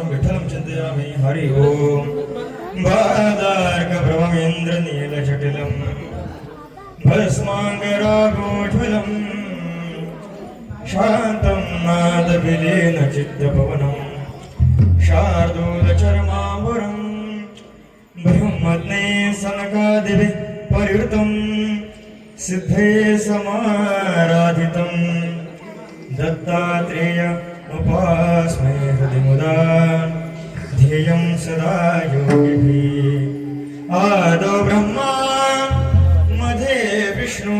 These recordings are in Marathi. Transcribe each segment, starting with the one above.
विठ्ठलं चिन्तयामि हरि ओम बादार्कप्रभमेन्द्र नीलजटिलं भस्माङ्गरागोज्ज्वलं शान्तं नादविलीन चित्तपवनं शार्दूलचर्माम्बरं ब्रह्मज्ञे सनकादिभिः परिवृतं सिद्धे समाराधितं दत्तात्रेय उपास्मे हृदि मुदा ध्येयं सदा योगिभिः आदौ ब्रह्मा मध्ये विष्णु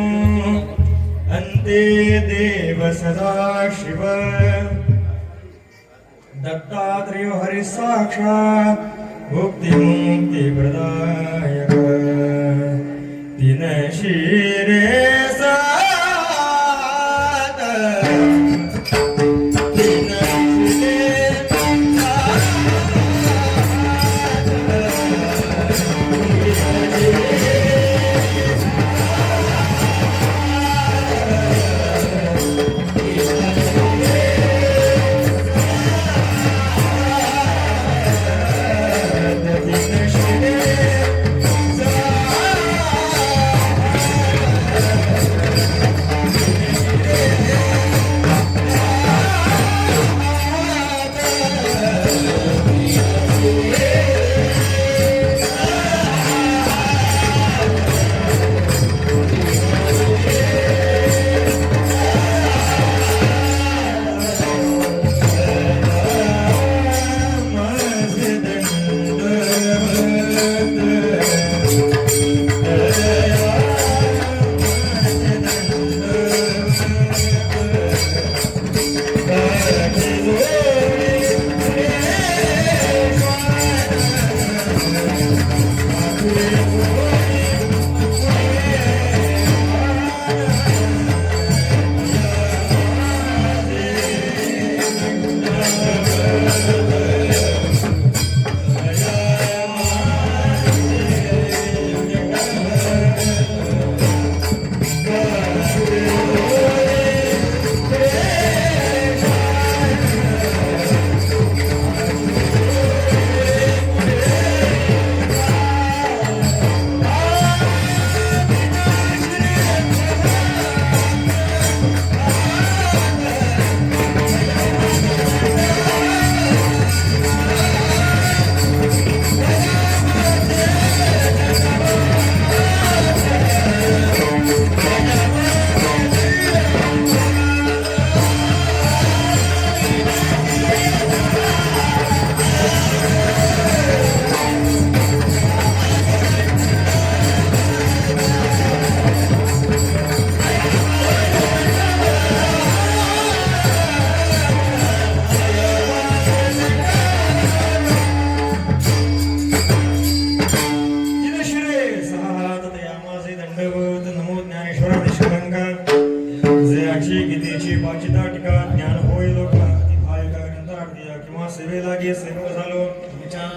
अन्ते देव सदा शिव दत्तात्रेयो हरि साक्षात् मुक्तिप्रदायक तीन शीरे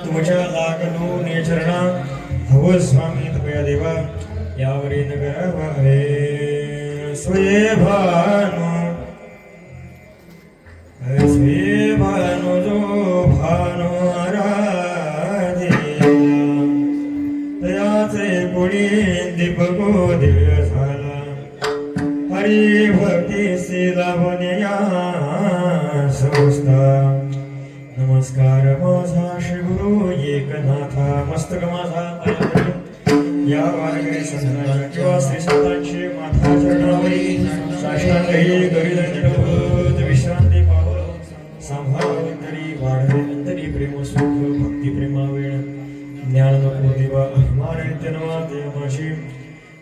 तुमच्या लागलो नेचरणा हव स्वामी तुमया देवा यावरी नगर भावे स्वये भानो जो भानो आराधे तयाचे कोणी दीपको दिव्य झाला हरी भक्ती लावण्या संस्था नमस्कार माझा श्री गुरु एकनाथा मस्तक माझा या वारकरी संतांच्या किंवा श्री संतांचे माथा चरणावरी साष्टांगही गरीदंड ठेवत विश्रांती पावलं सांभाळंतरी वाढवेंतरी प्रेम सुख भक्ती प्रेमावेळ ज्ञान नको देवा अभिमान नित्यनवा देवाशी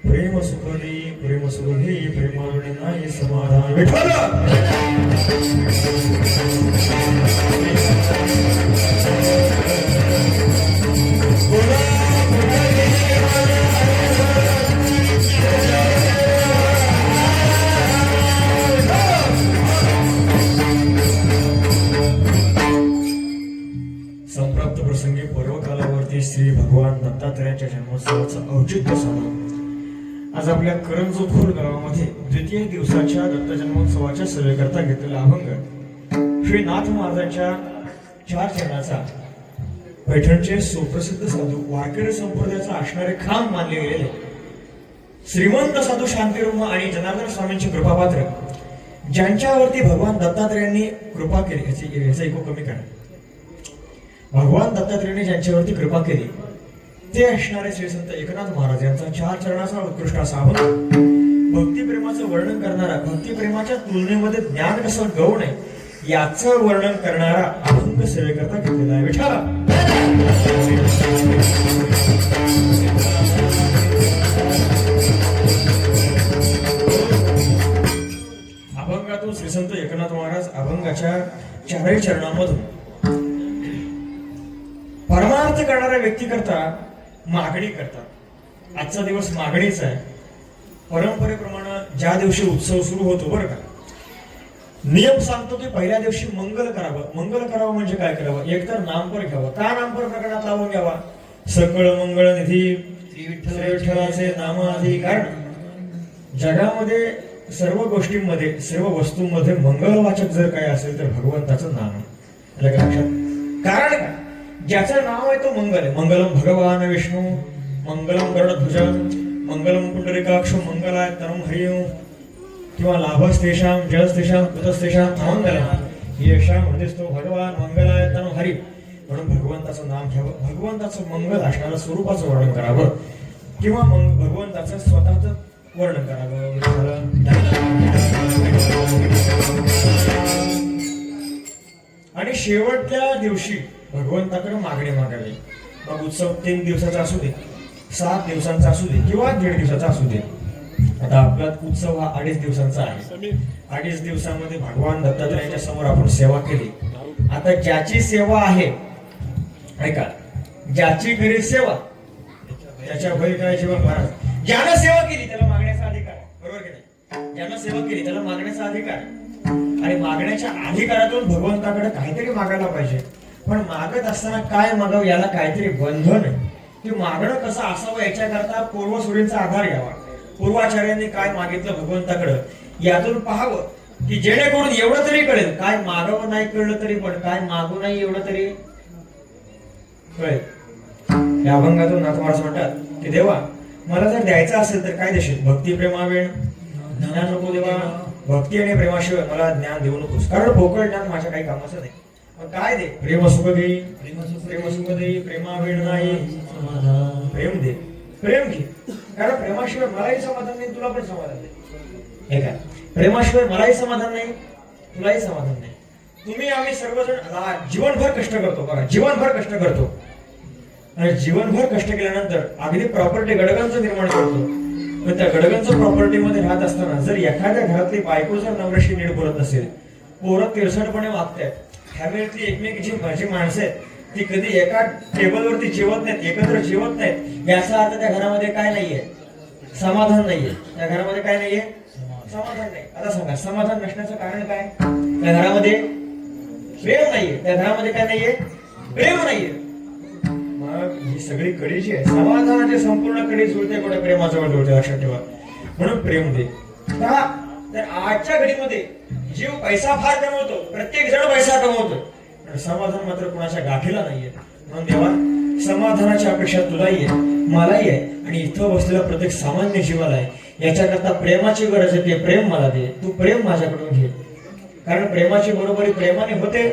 प्रेम सुखदी प्रेम सुखदी प्रेमावेळ नाही समाधान विठ्ठल बोला ते श्री भगवान दत्तात्रयाच्या जन्मोत्सवाचं औचित्य साधून आज आपल्या करंजोखोर गावामध्ये द्वितीय दिवसाच्या दत्त जन्मोत्सवाच्या सेवेकरता घेतलेला अभंग श्री नाथ महाराजांच्या 4 चरणाचा पैठणचे सुप्रसिद्ध साधू वारकरी संप्रदायाचा असणारे खांब मानले गेलेले श्रीमंत साधू शांतिरूप आणि जनार्दन स्वामींची कृपापात्र ज्यांच्यावरती भगवान दत्तात्रयांनी कृपा केली याचा इको कमी करा. भगवान दत्तात्रयांनी ज्यांच्यावरती कृपा केली ते असणारे श्री संत एकनाथ महाराज यांचा 4 चरणाचा उत्कृष्ट असा अभंग भक्तिप्रेमाचं वर्णन करणारा भक्तिप्रेमाच्या तुलनेमध्ये ज्ञान कसं गौण आहे याचं वर्णन करणारा अभंग सेवेकरता घेतलेला आहे. विठ्ठला अभंगातून श्री संत एकनाथ महाराज अभंगाच्या 4 चरणांमधून परमार्थ करणाऱ्या व्यक्ती करता मागणी करतात. आजचा दिवस मागणीचा आहे. परंपरेप्रमाणे ज्या दिवशी उत्सव सुरू होतो बरं का नियम सांगतो की पहिल्या दिवशी मंगल करावं. मंगल करावं म्हणजे काय करावं एकतर नामपर घ्यावं. का नामपर प्रकरणात लावून घ्यावा सकळ मंगळ निधी विठ्ठलाचे नाम आधी. कारण जगामध्ये सर्व गोष्टींमध्ये सर्व वस्तूंमध्ये मंगलवाचक जर काय असेल तर भगवंताचं नाम आहे. लक्षात कारण का ज्याचं नाव आहे तो मंगल आहे. मंगलम भगवान विष्णू मंगलम गरुडध्वज मंगलम पुंडरीकाक्ष मंगलाय तनुम हरिओम किंवा लाभस्तेषाम जलस्तेषाम कुतस्तेषाम अमंगलम येषाम हृदयस्थो भगवान मंगलाय तनु हरि. म्हणून भगवंताचं नाम घ्यावं. भगवंताचं मंगल असणारं स्वरूपाचं वर्णन करावं किंवा मग भगवंताचं स्वतःचं वर्णन करावं. आणि शेवटच्या दिवशी भगवंताकडे मागणी मागावी. मग उत्सव 3 दिवसाचा असू दे 7 दिवसांचा असू दे किंवा 1.5 दिवसाचा असू दे. आता आपला उत्सव हा 2.5 दिवसांचा आहे. 2.5 दिवसामध्ये भगवान दत्तात्रयाच्या समोर आपण सेवा केली. आता ज्याची सेवा आहे ऐका ज्याची घरी सेवा त्याच्या घरी काय जीवन महाराज ज्यानं सेवा केली त्याला मागण्याचा अधिकार बरोबर की नाही. ज्यानं सेवा केली त्याला मागण्याचा अधिकार आणि मागण्याच्या अधिकारातून भगवंताकडे काहीतरी मागायला पाहिजे. पण मागत असताना काय मागावं याला काहीतरी बंधन आहे. ते मागणं कसं असावं याच्याकरता पूर्वसुरींचा आधार घ्यावा. पूर्वाचार्यांनी काय मागितलं भगवंताकडं यातून पाहावं की जेणेकरून एवढं तरी कळेल काय मागावं नाही कळलं तरी पण काय मागू नाही एवढं तरी कळेल. या अभंगातून नाथ महाराज म्हणतात की देवा मला जर द्यायचं असेल तर काय देशील. भक्ती प्रेमावेण ज्ञान नको देवा. भक्ती आणि प्रेमाशिवाय मला ज्ञान देऊ नकोस. कारण पोकळ ज्ञान माझ्या काही कामाचं नाही. मग काय दे प्रेम सुख दे प्रेम सुख दे प्रेमावेण नाही प्रेम दे प्रेम घे. कारण प्रेमाशिवाय मलाही समाधान नाही तुला पण समाधान नाही. हे काय प्रेमाशिवाय मलाही समाधान नाही तुलाही समाधान नाही. तुम्ही आम्ही सर्वजण जीवनभर कष्ट करतो बघा जीवनभर कष्ट करतो आणि जीवनभर कष्ट केल्यानंतर अगदी प्रॉपर्टी गडगांचं निर्माण करतो. पण त्या गडगांचं प्रॉपर्टीमध्ये राहत असताना जर एखाद्या घरातली बायको जर नवऱ्याशी नीट बोलत नसेल पोरं तिरसटपणे वागतायत फॅमिलीतली एकमेकीची माणसं आहेत ती कधी एका टेबलवरती जेवत नाहीत एकत्र जेवत नाहीत याचा अर्थ त्या घरामध्ये काय नाहीये समाधान नाहीये. त्या घरामध्ये काय नाहीये समाधान नाही. आता सांगा समाधान नसण्याचं कारण काय. त्या घरामध्ये प्रेम नाहीये. त्या घरामध्ये काय नाहीये प्रेम नाहीये. मग ही सगळी कडी जी आहे समाधानाची संपूर्ण कडी जुळते कोणत्या प्रेमाजवळ जुळते लक्षात ठेवा. म्हणून प्रेम दे. का तर आजच्या घडीमध्ये जीव पैसा फार कमवतो प्रत्येक जण पैसा कमवतो पण समाधान मात्र कोणाच्या गाठीला नाहीये. म्हणून देवा समाधानाची अपेक्षा तुलाही आहे मलाही आहे आणि इथं बसलेला प्रत्येक सामान्य जीवाला आहे. याच्याकरता प्रेमाची गरज आहे. ते प्रेम मला दे. तू प्रेम माझ्याकडून घे. कारण प्रेमाची बरोबरी प्रेमाने होते.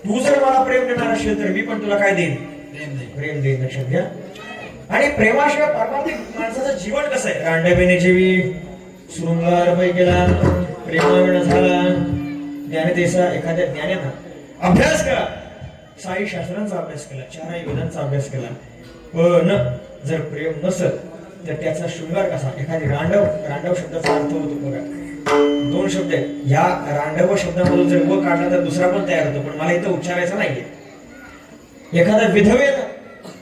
तू जर मला प्रेम देणार असेल तर मी पण तुला काय देईन प्रेम देईन. लक्षात घ्या. आणि प्रेमाशिवाय पारमार्थिक माणसाचं जीवन कसं आहे. रांडबेने जीवी शृंगार पै केला प्रेमाविण झाला. ज्ञानदेशा एखाद्या ज्ञानानं अभ्यास केला साई शास्त्रांचा अभ्यास केला 4 वेदांचा अभ्यास केला पण जर प्रेम नसेल तर त्याचा शृंगार कसा. एखादी रांडव शब्दाचा अर्थ होतो बघा 2 शब्द आहेत. या रांडव शब्दामधून जर व काढला तर दुसरा पण तयार होतो पण मला इथं उच्चारायचा नाहीये. एखाद्या विधवेनं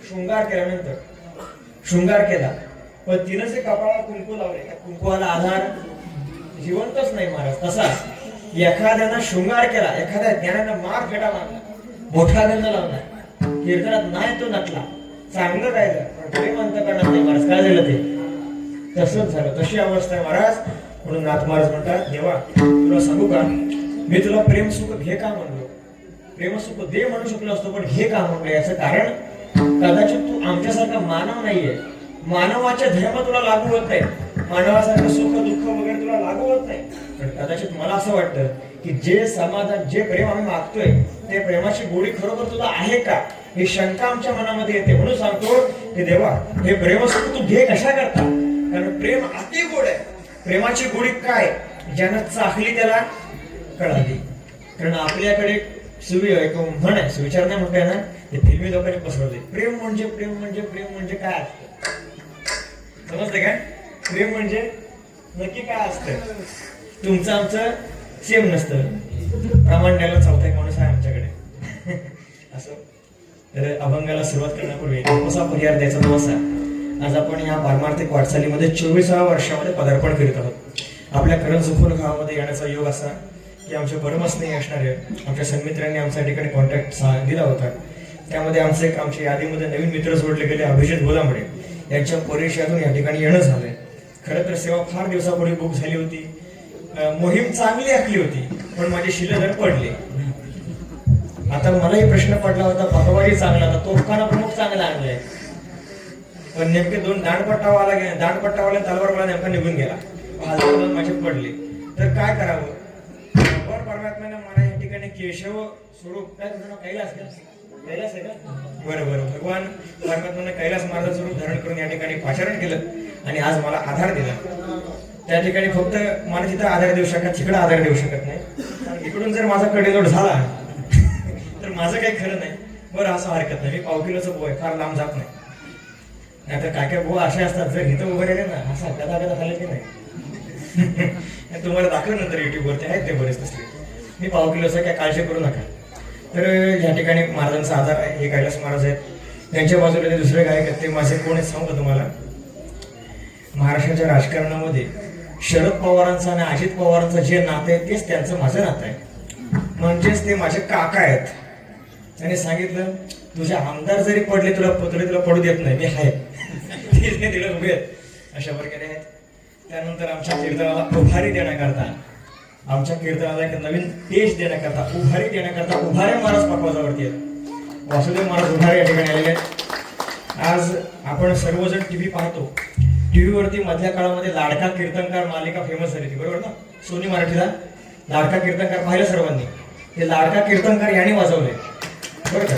शृंगार केल्यानंतर शृंगार केला पण तिनं जे कपाळाला कुंकू लावले त्या कुंकूला आधार जिवंतच नाही महाराज. तसा एखाद्यानं शृंगार केला एखाद्या ज्ञानानं मार फेटा मारला मोठा गंध लावला कीर्तनात नाही तो नटला चांगलं राहिलं पण प्रेम अंतःकरणात नाही महाराज. काय झालं ते तसंच झालं. तशी अवस्था आहे महाराज. म्हणून नाथ महाराज म्हणतात देवा तुला सांगू का, मी तुला प्रेम सुख घे का म्हणलो, प्रेम सुख दे म्हणू शकलो असतो पण हे का म्हणलं. याचं कारण कदाचित तू आमच्यासारखा मानव नाहीये, मानवाच्या धर्म तुला लागू होत नाही, मानवासारखं सुख दुःख वगैरे तुला लागू होत नाही. पण कदाचित मला असं वाटतं की जे समाधान जे प्रेम आम्ही मागतोय ते प्रेमाची गोडी खरोखर तुला आहे का ही शंका आमच्या मनामध्ये येते. म्हणून सांगतो की देवा हे प्रेम सुख तू घे कशा करता, कारण प्रेम अति गोड आहे. प्रेमाची गोडी काय, ज्यानं चाखली त्याला कळाली. कारण आपल्याकडे म्हण आहे, सुविचार नाही म्हणताय ना, ते फिल्मी लोकांनी पसरवले. प्रेम म्हणजे प्रेम म्हणजे प्रेम म्हणजे काय असतं समजतं काय, प्रेम म्हणजे नक्की काय असतं. तुमचं आमचं सेम नसतं. प्रमाण द्यायला चौथा एक माणूस आहे आमच्याकडे असं. तर अभंगाला सुरुवात करण्यापूर्वी कसा परिहार द्यायचा तो असा. आज आपण या पारमार्थिक वाटचालीमध्ये 24व्या वर्षामध्ये पदार्पण करीत आहोत. आपल्या करंजखोल गावामध्ये येण्याचा योग असा की आमचे परमस्नेही असणारे आमच्या सन्मित्रांनी आमच्या ठिकाणी कॉन्टॅक्ट दिला होता. त्यामध्ये आमच्या यादीमध्ये नवीन मित्र जोडले गेले अभिजित गोलांबडे यांच्या परिचयातून या ठिकाणी येणं झालंय. खरं तर सेवा फार दिवसापूर्वी बुक झाली होती, मोहीम चांगली आखली होती पण माझे शिलेदार पडले. आता मलाही प्रश्न पडला होता, भगवाही चांगला होता, तोफखाना प्रमुख चांगला आणलाय पण नेमके दोन दांडपट्टावाला तलवारवाला नेमका निघून गेला, माझे पडले. तर काय करावं. परमात्म्याने मला या ठिकाणी केशव स्वरूप काय कैलास आहे का बरोबर भगवान परमात्म्याने कैलास महाराज स्वरूप धारण करून या ठिकाणी पाचारण केलं आणि आज मला आधार दिला. त्या ठिकाणी फक्त मला तिथं आधार देऊ शकत, तिकडे आधार देऊ शकत नाही. इकडून जर माझा कडेलोट झाला तर माझं काही खरं नाही. बरं असं हरकत नाही, मी पाव किलोचं बोय फार लांब जात नाही. नाहीतर काय बुवा असे असतात जर इथं उभं राहिले ना असं गदा झाले की नाही तुम्हाला दाखव नंतर युट्यूबवरती आहेत ते बरेच तसले. मी पाव किलोचं काय काळजी करू नका. तर या ठिकाणी महाराजांचा आधार आहे, हे कैलास महाराज आहेत. त्यांच्या बाजूला ते दुसरे गायक आहेत, ते माझे कोण आहेत सांगू का तुम्हाला. महाराष्ट्राच्या राजकारणामध्ये शरद पवारांचं आणि अजित पवारांचं जे नातं आहे तेच त्यांचं माझं नातं आहे. म्हणजेच ते माझे काका आहेत. त्याने सांगितलं तुझे आमदार जरी पडले तुला पडू देत नाही, मी आहे तिला उभे आहेत. अशा प्रकारे आहेत. त्यानंतर आमच्या कीर्तनाला उभारी देण्याकरता, आमच्या कीर्तनाला एक नवीन तेज देण्याकरता, उभारी देण्याकरता उभारे महाराज पकवाजावरती आहेत. वासुदेव महाराज उभारे या ठिकाणी आलेले आहेत. आज आपण सर्वजण टीव्ही पाहतो. टीव्हीवरती मधल्या काळामध्ये लाडका कीर्तनकार मालिका फेमस झाली होती बरोबर ना, सोनी मराठीला लाडका कीर्तनकार पाहिलं सर्वांनी. ते लाडका कीर्तनकार यांनी वाजवले बरं का,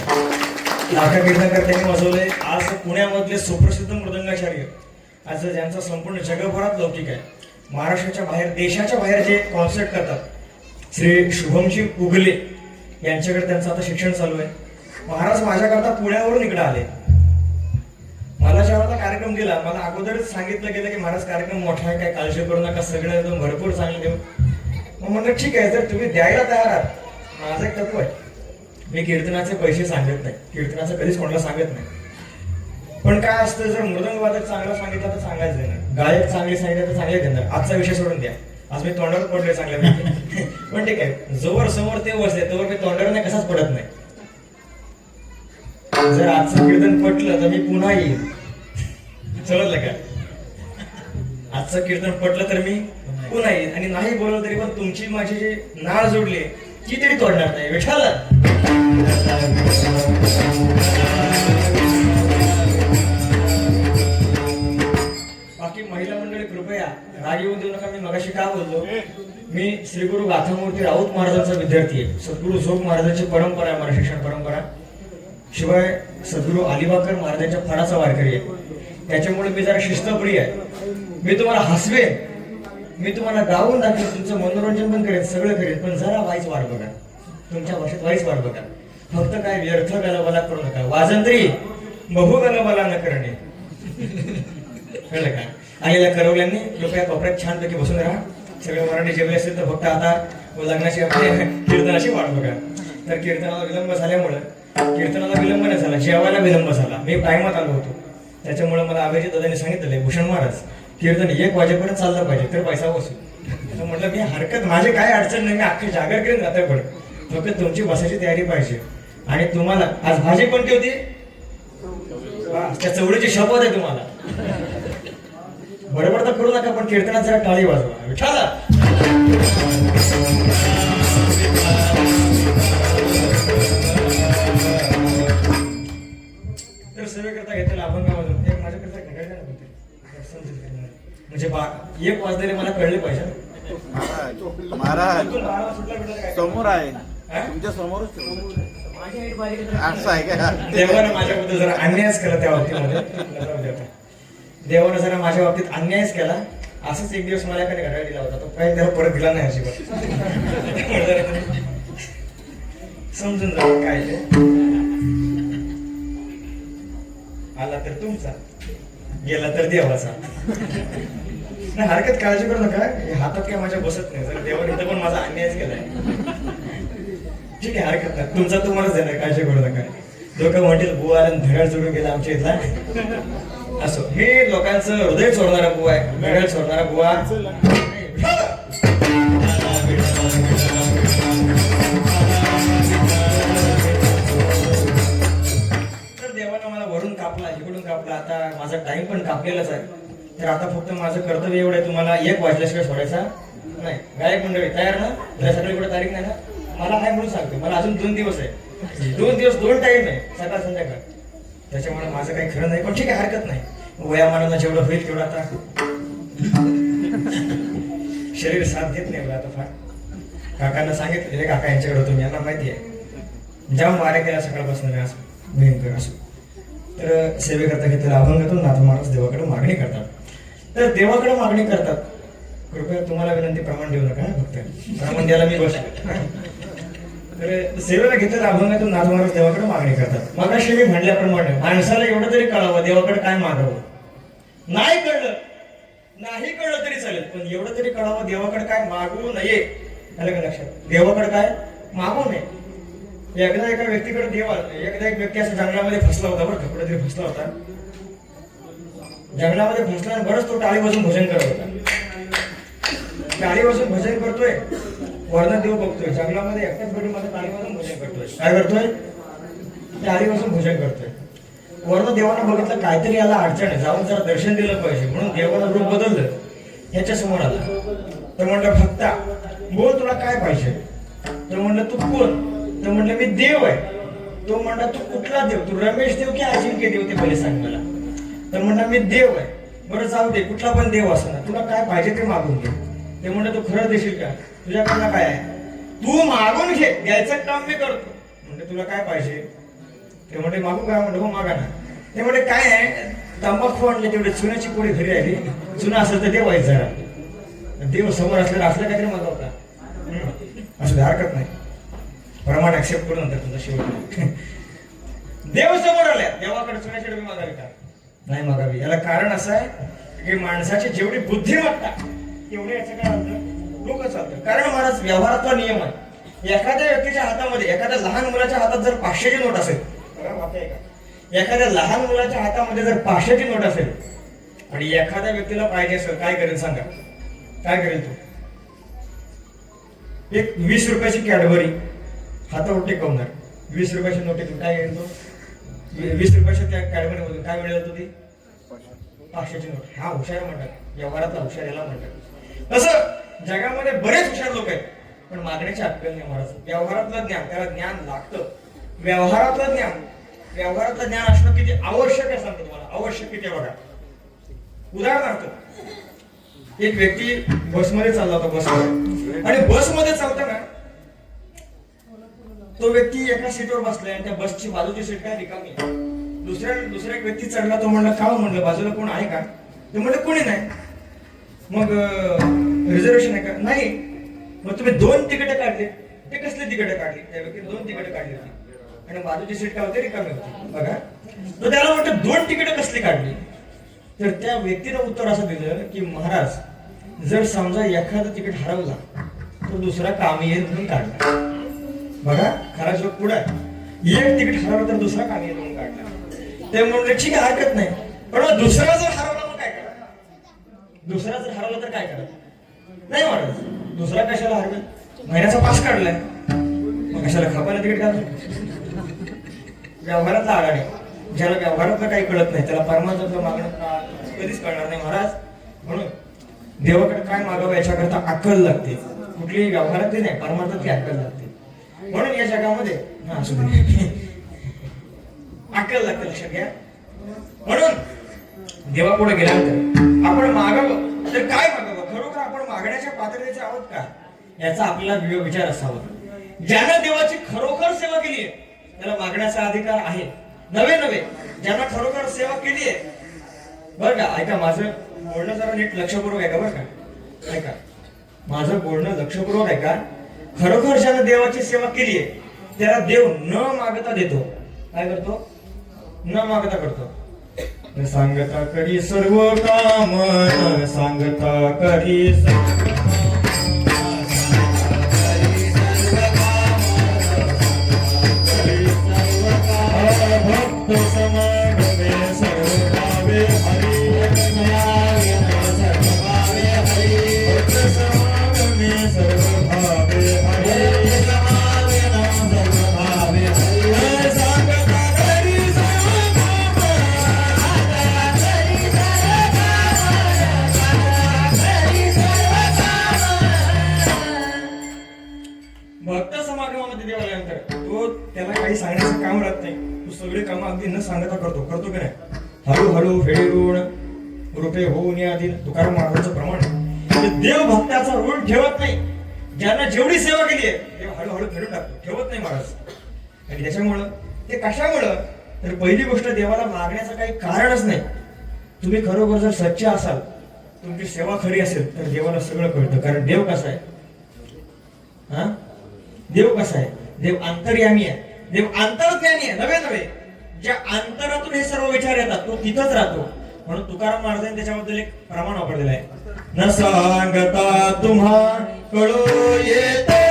लाडका कीर्तनकार त्यांनी वाजवले. आज पुण्यामधले सुप्रसिद्ध मृदंगाचार्य आज ज्यांचा संपूर्ण जगभरात लौकिक आहे, महाराष्ट्राच्या बाहेर देशाच्या बाहेर जे कॉन्सर्ट करतात, श्री शुभमजी उगले यांच्याकडे त्यांचं आता शिक्षण चालू आहे. महाराज माझ्याकरता पुण्यावरून इकडे आले. मला जेव्हा कार्यक्रम दिला मला अगोदरच सांगितलं गेलं की महाराज कार्यक्रम मोठा आहे, काय काळजी करू नका, सगळं एकदम भरपूर चांगलं देऊ. मग म्हणलं ठीक आहे, जर तुम्ही द्यायला तयार आहात. माझं एक तत्व आहे, मी कीर्तनाचे पैसे सांगत नाही, कीर्तनाचं कधीच कोणाला सांगत नाही. पण काय असतं, जर मृदंग वादक चांगला सांगितलं तर सांगायचं देणार, गायक चांगले सांगितलं तर चांगले देणार. आजचा विषय सोडून द्या, आज मी तोंडावर पडलोय चांगल्या पण ठीक आहे, जोवर समोर ते बसले तोवर मी तोंडावर नाही कसाच पडत नाही. जर आजचं कीर्तन पटलं तर मी पुन्हा येईल, समजलं का. आजचं कीर्तन पटलं तर मी पुन्हा येईल आणि नाही बोललं तरी पण तुमची माझी जी नाळ जोडली ती तरी तोडणार नाही. विठ्ठल बाकी महिला मंडळी कृपया राग येऊन देऊ नका. मी मगाशी का बोललो, मी श्री गुरु गाथामूर्ती राऊत महाराजांचा विद्यार्थी आहे. सद्गुरु झोप महाराजांची परंपरा आहे, मला शिक्षण परंपरा. शिवाय सद्गुरु अलिबाकर महाराजांच्या फळाचा वारकरी आहे. त्याच्यामुळे मी जरा शिस्तप्रिय आहे. मी तुम्हाला हसवेन, मी तुम्हाला गाऊन दाखवेन, तुमचं मनोरंजन पण करेन, सगळं करेन, पण जरा वाईच वाट बघा, तुमच्या भाषेत वाईच वाट बघा. फक्त काय व्यर्थ गलबला करू नका, वाजंत्री बहु गलबला न करणे, कळलं का. आलेल्या करवल्यांनी कृपया कोपऱ्यात छानपैकी बसून राहा. सगळे मराठी जेवले असतील तर फक्त आता लग्नाची आपली कीर्तनाची वाट बघा. तर कीर्तनाला विलंब झाल्यामुळं, कीर्तनाला विलंब नाही झाला, जेवायला विलंब झाला, मी टायमात आलो होतो. त्याच्यामुळे मला अभिजित दादांनी सांगितलेलं भूषण महाराज कीर्तन 1 वाजेपर्यंत चाललं पाहिजे तर पैसा वसूल. म्हटलं मी हरकत, माझे काय अडचण नाही, मी अख्खी जागर करेन जाते, पण फक्त तुमची बसायची तयारी पाहिजे. आणि तुम्हाला आज भाजी कोणती होती, बस त्या चवडीची शपथ आहे तुम्हाला. बरोबर तर करू नका, पण कीर्तनात जरा टाळी वाजवा. विठ्ठला तर सेवेकरता घेतलेला अभंगामधून एक माझ्याकरता घड्याळ नाही म्हणते म्हणजे एक वाजलेले मला कळले पाहिजे. महाराज समोर आहे, तुमच्या समोरच असं आहे का? देवानं माझ्याबद्दल जरा अन्यायच केला त्या बाबतीमध्ये. देवानं जरा माझ्या बाबतीत अन्यायच केला. असंच एक दिवस मला एखाद्या घड्याळ दिला होता, तो काही त्याला परत दिला नाही अजिबात. समजून जा काय ते. आला तर तुमचा, गेला तर देवाचा. नाही हरकत, काळजी करू नका. हातात काय माझ्या बसत नाही. जर देवाने इथं पण माझा अन्यायच केलाय. ठीक आहे, हरकत नाही. तुमचा तुम्हालाच देणार, काळजी करू नका. लोक म्हणतील बुवा धडाळ चोरून गेला आमच्या इथला. असो, हे लोकांचं हृदय चोरणारा बुवा आहे. धडाळ चोरणारा बुवा. तर देवानं मला वरून कापला, इकडून कापला. आता माझा टाइम पण कापलेलाच आहे. तर आता फक्त माझं कर्तव्य एवढं आहे, तुम्हाला 1 वाजल्याशिवाय सोडायचा नाही. गायक मंडळी तयार ना? जरा सगळी कुठे तारीख नाही ना? मला आहे म्हणून सांगतो, मला अजून 2 दिवस आहे. 2 दिवस 2 टाइम आहे, सकाळ संध्याकाळ. त्याच्यामुळे माझं काही खरं नाही, पण ठीक आहे, हरकत नाही. वयामानानं जेवढं होईल तेवढं. आता शरीर साथ देत नाही आता फार. काकांना सांगितलं, हे काका यांच्याकडे होतो, यांना माहिती आहे जेव्हा वाऱ्या केल्या सकाळपासून असं भयंकर असं. तर सेवेकरता घेतलेल्या अभंगातून नाथ महाराज देवाकडे मागणी करतात. तर देवाकडे मागणी करतात. कृपया तुम्हाला विनंती, प्रमाण देऊ नका फक्त. प्रमाण द्यायला मी बसतो. तर सेवेला घेतलेल्या अभंगातून नाथ महाराज देवाकडे मागणी करतात. मगाशी मी म्हणल्याप्रमाणे माणसाला एवढं तरी कळावं देवाकडे काय मागावं. नाही कळलं तरी चालेल, पण एवढं तरी कळावं देवाकडे काय मागवू नये. आलं का लक्षात? देवाकडे काय मागवू नये. एकदा एका व्यक्तीकडे देव आला. एकदा एक व्यक्ती असं जंगलामध्ये फसला होता, बरं कुठे तरी फसला होता. जंगलामध्ये फसला आणि बरंच तो टाळी वाजून भजन करत होता. टाळी वाजून भजन करतोय, वरनं देव बघतोय. जंगलामध्ये एकट्याच बेडीमध्ये टाळी वाजून भजन करतोय. काय करतोय? टाळी वाजून भजन करतोय. वरनं देवानं बघितलं काहीतरी याला अडचण आहे, जाऊन जरा दर्शन दिलं पाहिजे. म्हणून देवानं रूप बदललं, ह्याच्या समोर आला. तर म्हणलं, भक्ता बोल, तुला काय पाहिजे? तर म्हणलं, तू कोण? तर म्हणलं, मी देव आहे. तो म्हणला, तू कुठला देव? तू रमेश देव की अजिंक्य देव ते पहिले सांग मला. तर म्हणला, मी देव आहे. बरं जाऊ दे, कुठला पण देव असं ना, तुला काय पाहिजे ते मागून घे. ते म्हणलं, तू खरं देशील का? तुझ्याकडनं काय आहे? तू मागून घे, द्यायचं काम मी करतो. म्हणजे तुला काय पाहिजे? ते म्हणते मागू काय? म्हणलं, हो मागा ना. ते म्हणजे काय आहे, तंबाखू आणले तेवढे, चुन्याची पोळी घरी आली. चुना असेल तर देव आहे जरा. देव समोर असलं काहीतरी मागवता. असं हरकत नाही, प्रमाण ऍक्सेप्ट करू नंतर तुझा शेवट. देव समोर आल्या, देवाकडे चुन्याची डबी मागावी का? नाही मागावी. याला कारण असं आहे की माणसाची जेवढी बुद्धिमत्ता तेवढे याचं काय होतं, डोकं चालतं. कारण महाराज व्यवहारातला नियम आहे. एखाद्या व्यक्तीच्या हातामध्ये, एखाद्या लहान मुलाच्या हातात जर 500ची नोट असेल, एखाद्या लहान मुलाच्या हातामध्ये जर 500ची नोट असेल आणि एखाद्या व्यक्तीला पाहिजे असेल, काय करेल सांगा? काय करेल तो? एक 20 रुपयाची कॅडबरी हातावर टेकवणार. 20 रुपयाची नोटीतून काय घेईल तो? 20 रुपयाच्या त्या कॅडबरी मधून काय मिळेल तो? ती 500ची नोट. हा हुशार म्हणतात, व्यवहारातला हुशार याला म्हणतात. तसं जगामध्ये बरेच हुशार लोक आहेत, पण मागण्याची अक्कल नाही महाराज. व्यवहारातलं ज्ञान, त्याला ज्ञान लागतं. व्यवहारातलं ज्ञान असणं किती आवश्यक आहे सांगतो तुम्हाला. आवश्यक किती बघा. उदाहरणार्थ, एक व्यक्ती बसमध्ये चालला होता, बसमध्ये, आणि बसमध्ये चालताना तो व्यक्ती एका सीटवर बसलाय आणि त्या बसची बाजूची सीट काय रिकामी आहे. दुसरा एक व्यक्ती चढला. तो म्हणला, का? म्हणलं, बाजूला कोण आहे का? ते म्हणलं, कोणी नाही. मग रिझर्वेशन आहे का? नाही. मग तुम्ही 2 तिकीट काढले. ते कसले तिकीट काढली? त्या व्यक्तीने 2 तिकीट काढली होती आणि बाजूची सीट काय होती? रिकामी होती. बघा, तर त्याला वाटतं 2 तिकीट कसली काढली? तर त्या व्यक्तीनं उत्तर असं दिलं की महाराज, जर समजा एखादं तिकीट हरवला तर दुसरा कामी येईल म्हणून काढला. बघा, खरा जोक पुढे आहे. एक तिकीट हरवलं तर दुसरा कामी येईल म्हणून काढला. ते म्हणले, ठीक आहे, हरकत नाही, पण दुसरा जर हरवला मग काय करा? दुसरा जर हरवला तर काय करा? नाही महाराज, दुसरा कशाला हरवेल? महिन्याचा पास काढलाय, मग कशाला खपायला तिकीट काढलं? व्यवहारातला आडाणे. ज्याला व्यवहारातलं काही कळत नाही त्याला परमार्थातलं मागणं कधीच कळणार नाही महाराज. म्हणून देवाकडे काय मागावं याच्याकरता अक्कल लागते. कुठलीही व्यवहारातली नाही, परमार्थातली अक्कल लागते. म्हणून या जगामध्ये असू दे अक्कल लागते, लक्षात घ्या. म्हणून देवापुढे गेल्यानंतर आपण मागावं तर काय मागावं, खरोखर आपण मागण्याच्या पात्रतेचे आहोत का याचा आपल्याला विचार असावा. ज्यानं देवाची खरोखर सेवा केली आहे त्याला मागण्याचा अधिकार आहे. नवे ज्यांना खरोखर सेवा केली आहे, बरं का, ऐका माझं बोलणं जरा नीट लक्षपूर्वक ऐका बरं का, ऐका माझं बोलणं लक्षपूर्वक ऐका. खरोखर ज्यानं देवाची सेवा केली आहे त्याला देव न मागता देतो. काय करतो? न मागता करतो. न सांगता करी सर्व काम, न सांगता करी भक्त समागमे सर्व भावे हरी, सर्व भावे हरी, भक्त समागमे सर्व भावे हरी, सर्व भावे हरी, सांगता करी सर्व भक्त समागमामध्ये देव आल्यानंतर तो त्याला काही सांगण्याचं काम राहत नाही. तू सगळे काम अगदी न सांगता करतो की नाही. हळूहळू फेडी ऋण रुपये होऊन या आधी तुकाराम महाराजांचं प्रमाण आहे. देव भक्ताचा ऋण ठेवत नाही. ज्यांना जेवढी सेवा केली आहे देव हळूहळू फेडून टाकतो, ठेवत नाही महाराज. आणि त्याच्यामुळं ते कशामुळं तर पहिली गोष्ट देवाला मागण्याचं काही कारणच नाही. तुम्ही खरोखर जर सच्च असाल, तुमची सेवा खरी असेल तर देवाला सगळं कळतं. कारण देव कसा आहे, हा देव कसा आहे, देव अंतर्यामी आहे, देव अंतर्ज्ञानी आहे. नवे ज्या अंतरातून हे सर्व विचार येतात तो तिथंच राहतो. म्हणून तुकाराम महाराजांनी त्याच्याबद्दल एक प्रमाण वापरलेलं आहे. न सांगता तुम्हा कळो येते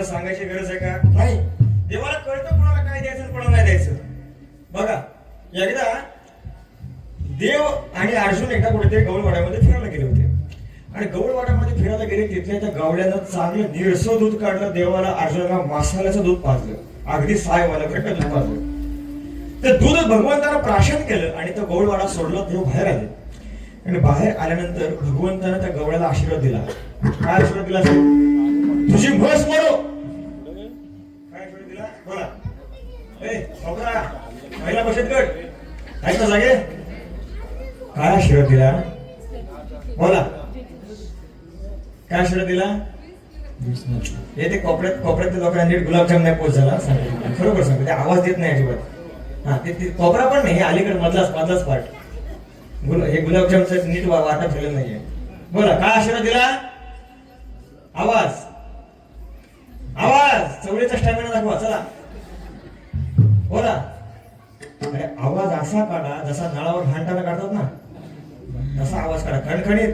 सांगायची गरज आहे का? नाही. देवाला कळतं कोणाला काय द्यायचं आणि कोणाला नाही द्यायचं. बघा, एकदा देव आणि अर्जुन एकदा कुठेतरी गौळवाड्यामध्ये फिरायला गेले होते. आणि गौळवाड्यामध्ये फिरायला गेले, तिथल्या त्या गावड्यानं चांगलं निरसं दूध काढलं. देवाला अर्जुनाला मसाल्याचं दूध पाजलं, अगदी सायवाला घट्ट दूध पाजलं. ते दूध भगवंताला प्राशन केलं आणि तो गौळवाडा सोडला. देव बाहेर आले आणि बाहेर आल्यानंतर भगवंतानं त्या गवळ्याला आशीर्वाद दिला. काय आशीर्वाद दिला? तुझी म्हस मरो. काय आशीर्वाद दिला? बोला. महिला बचत गट ऐका जागे. काय आशीर्वाद दिला? बोला. काय आशीर्वाद दिला? हे ते कोपऱ्यात लोकांना नीट गुलाबजाम नाही पोच झाला. खरोखर सांगतो, ते आवाज देत नाही अजिबात. हा, ते कोपरा पण नाही, हे अलीकडे मधलाच पार्ट. हे गुलाबजामचं नीट वाटप झालेलं नाहीये. बोला, काय आशीर्वाद दिला? आवाज चवळीचा स्टॅमिना दाखवा. चला बोला. अरे आवाज असा काढा जसा नळावर घंटाला काढतात ना, तसा आवाज काढा, खणखणीत.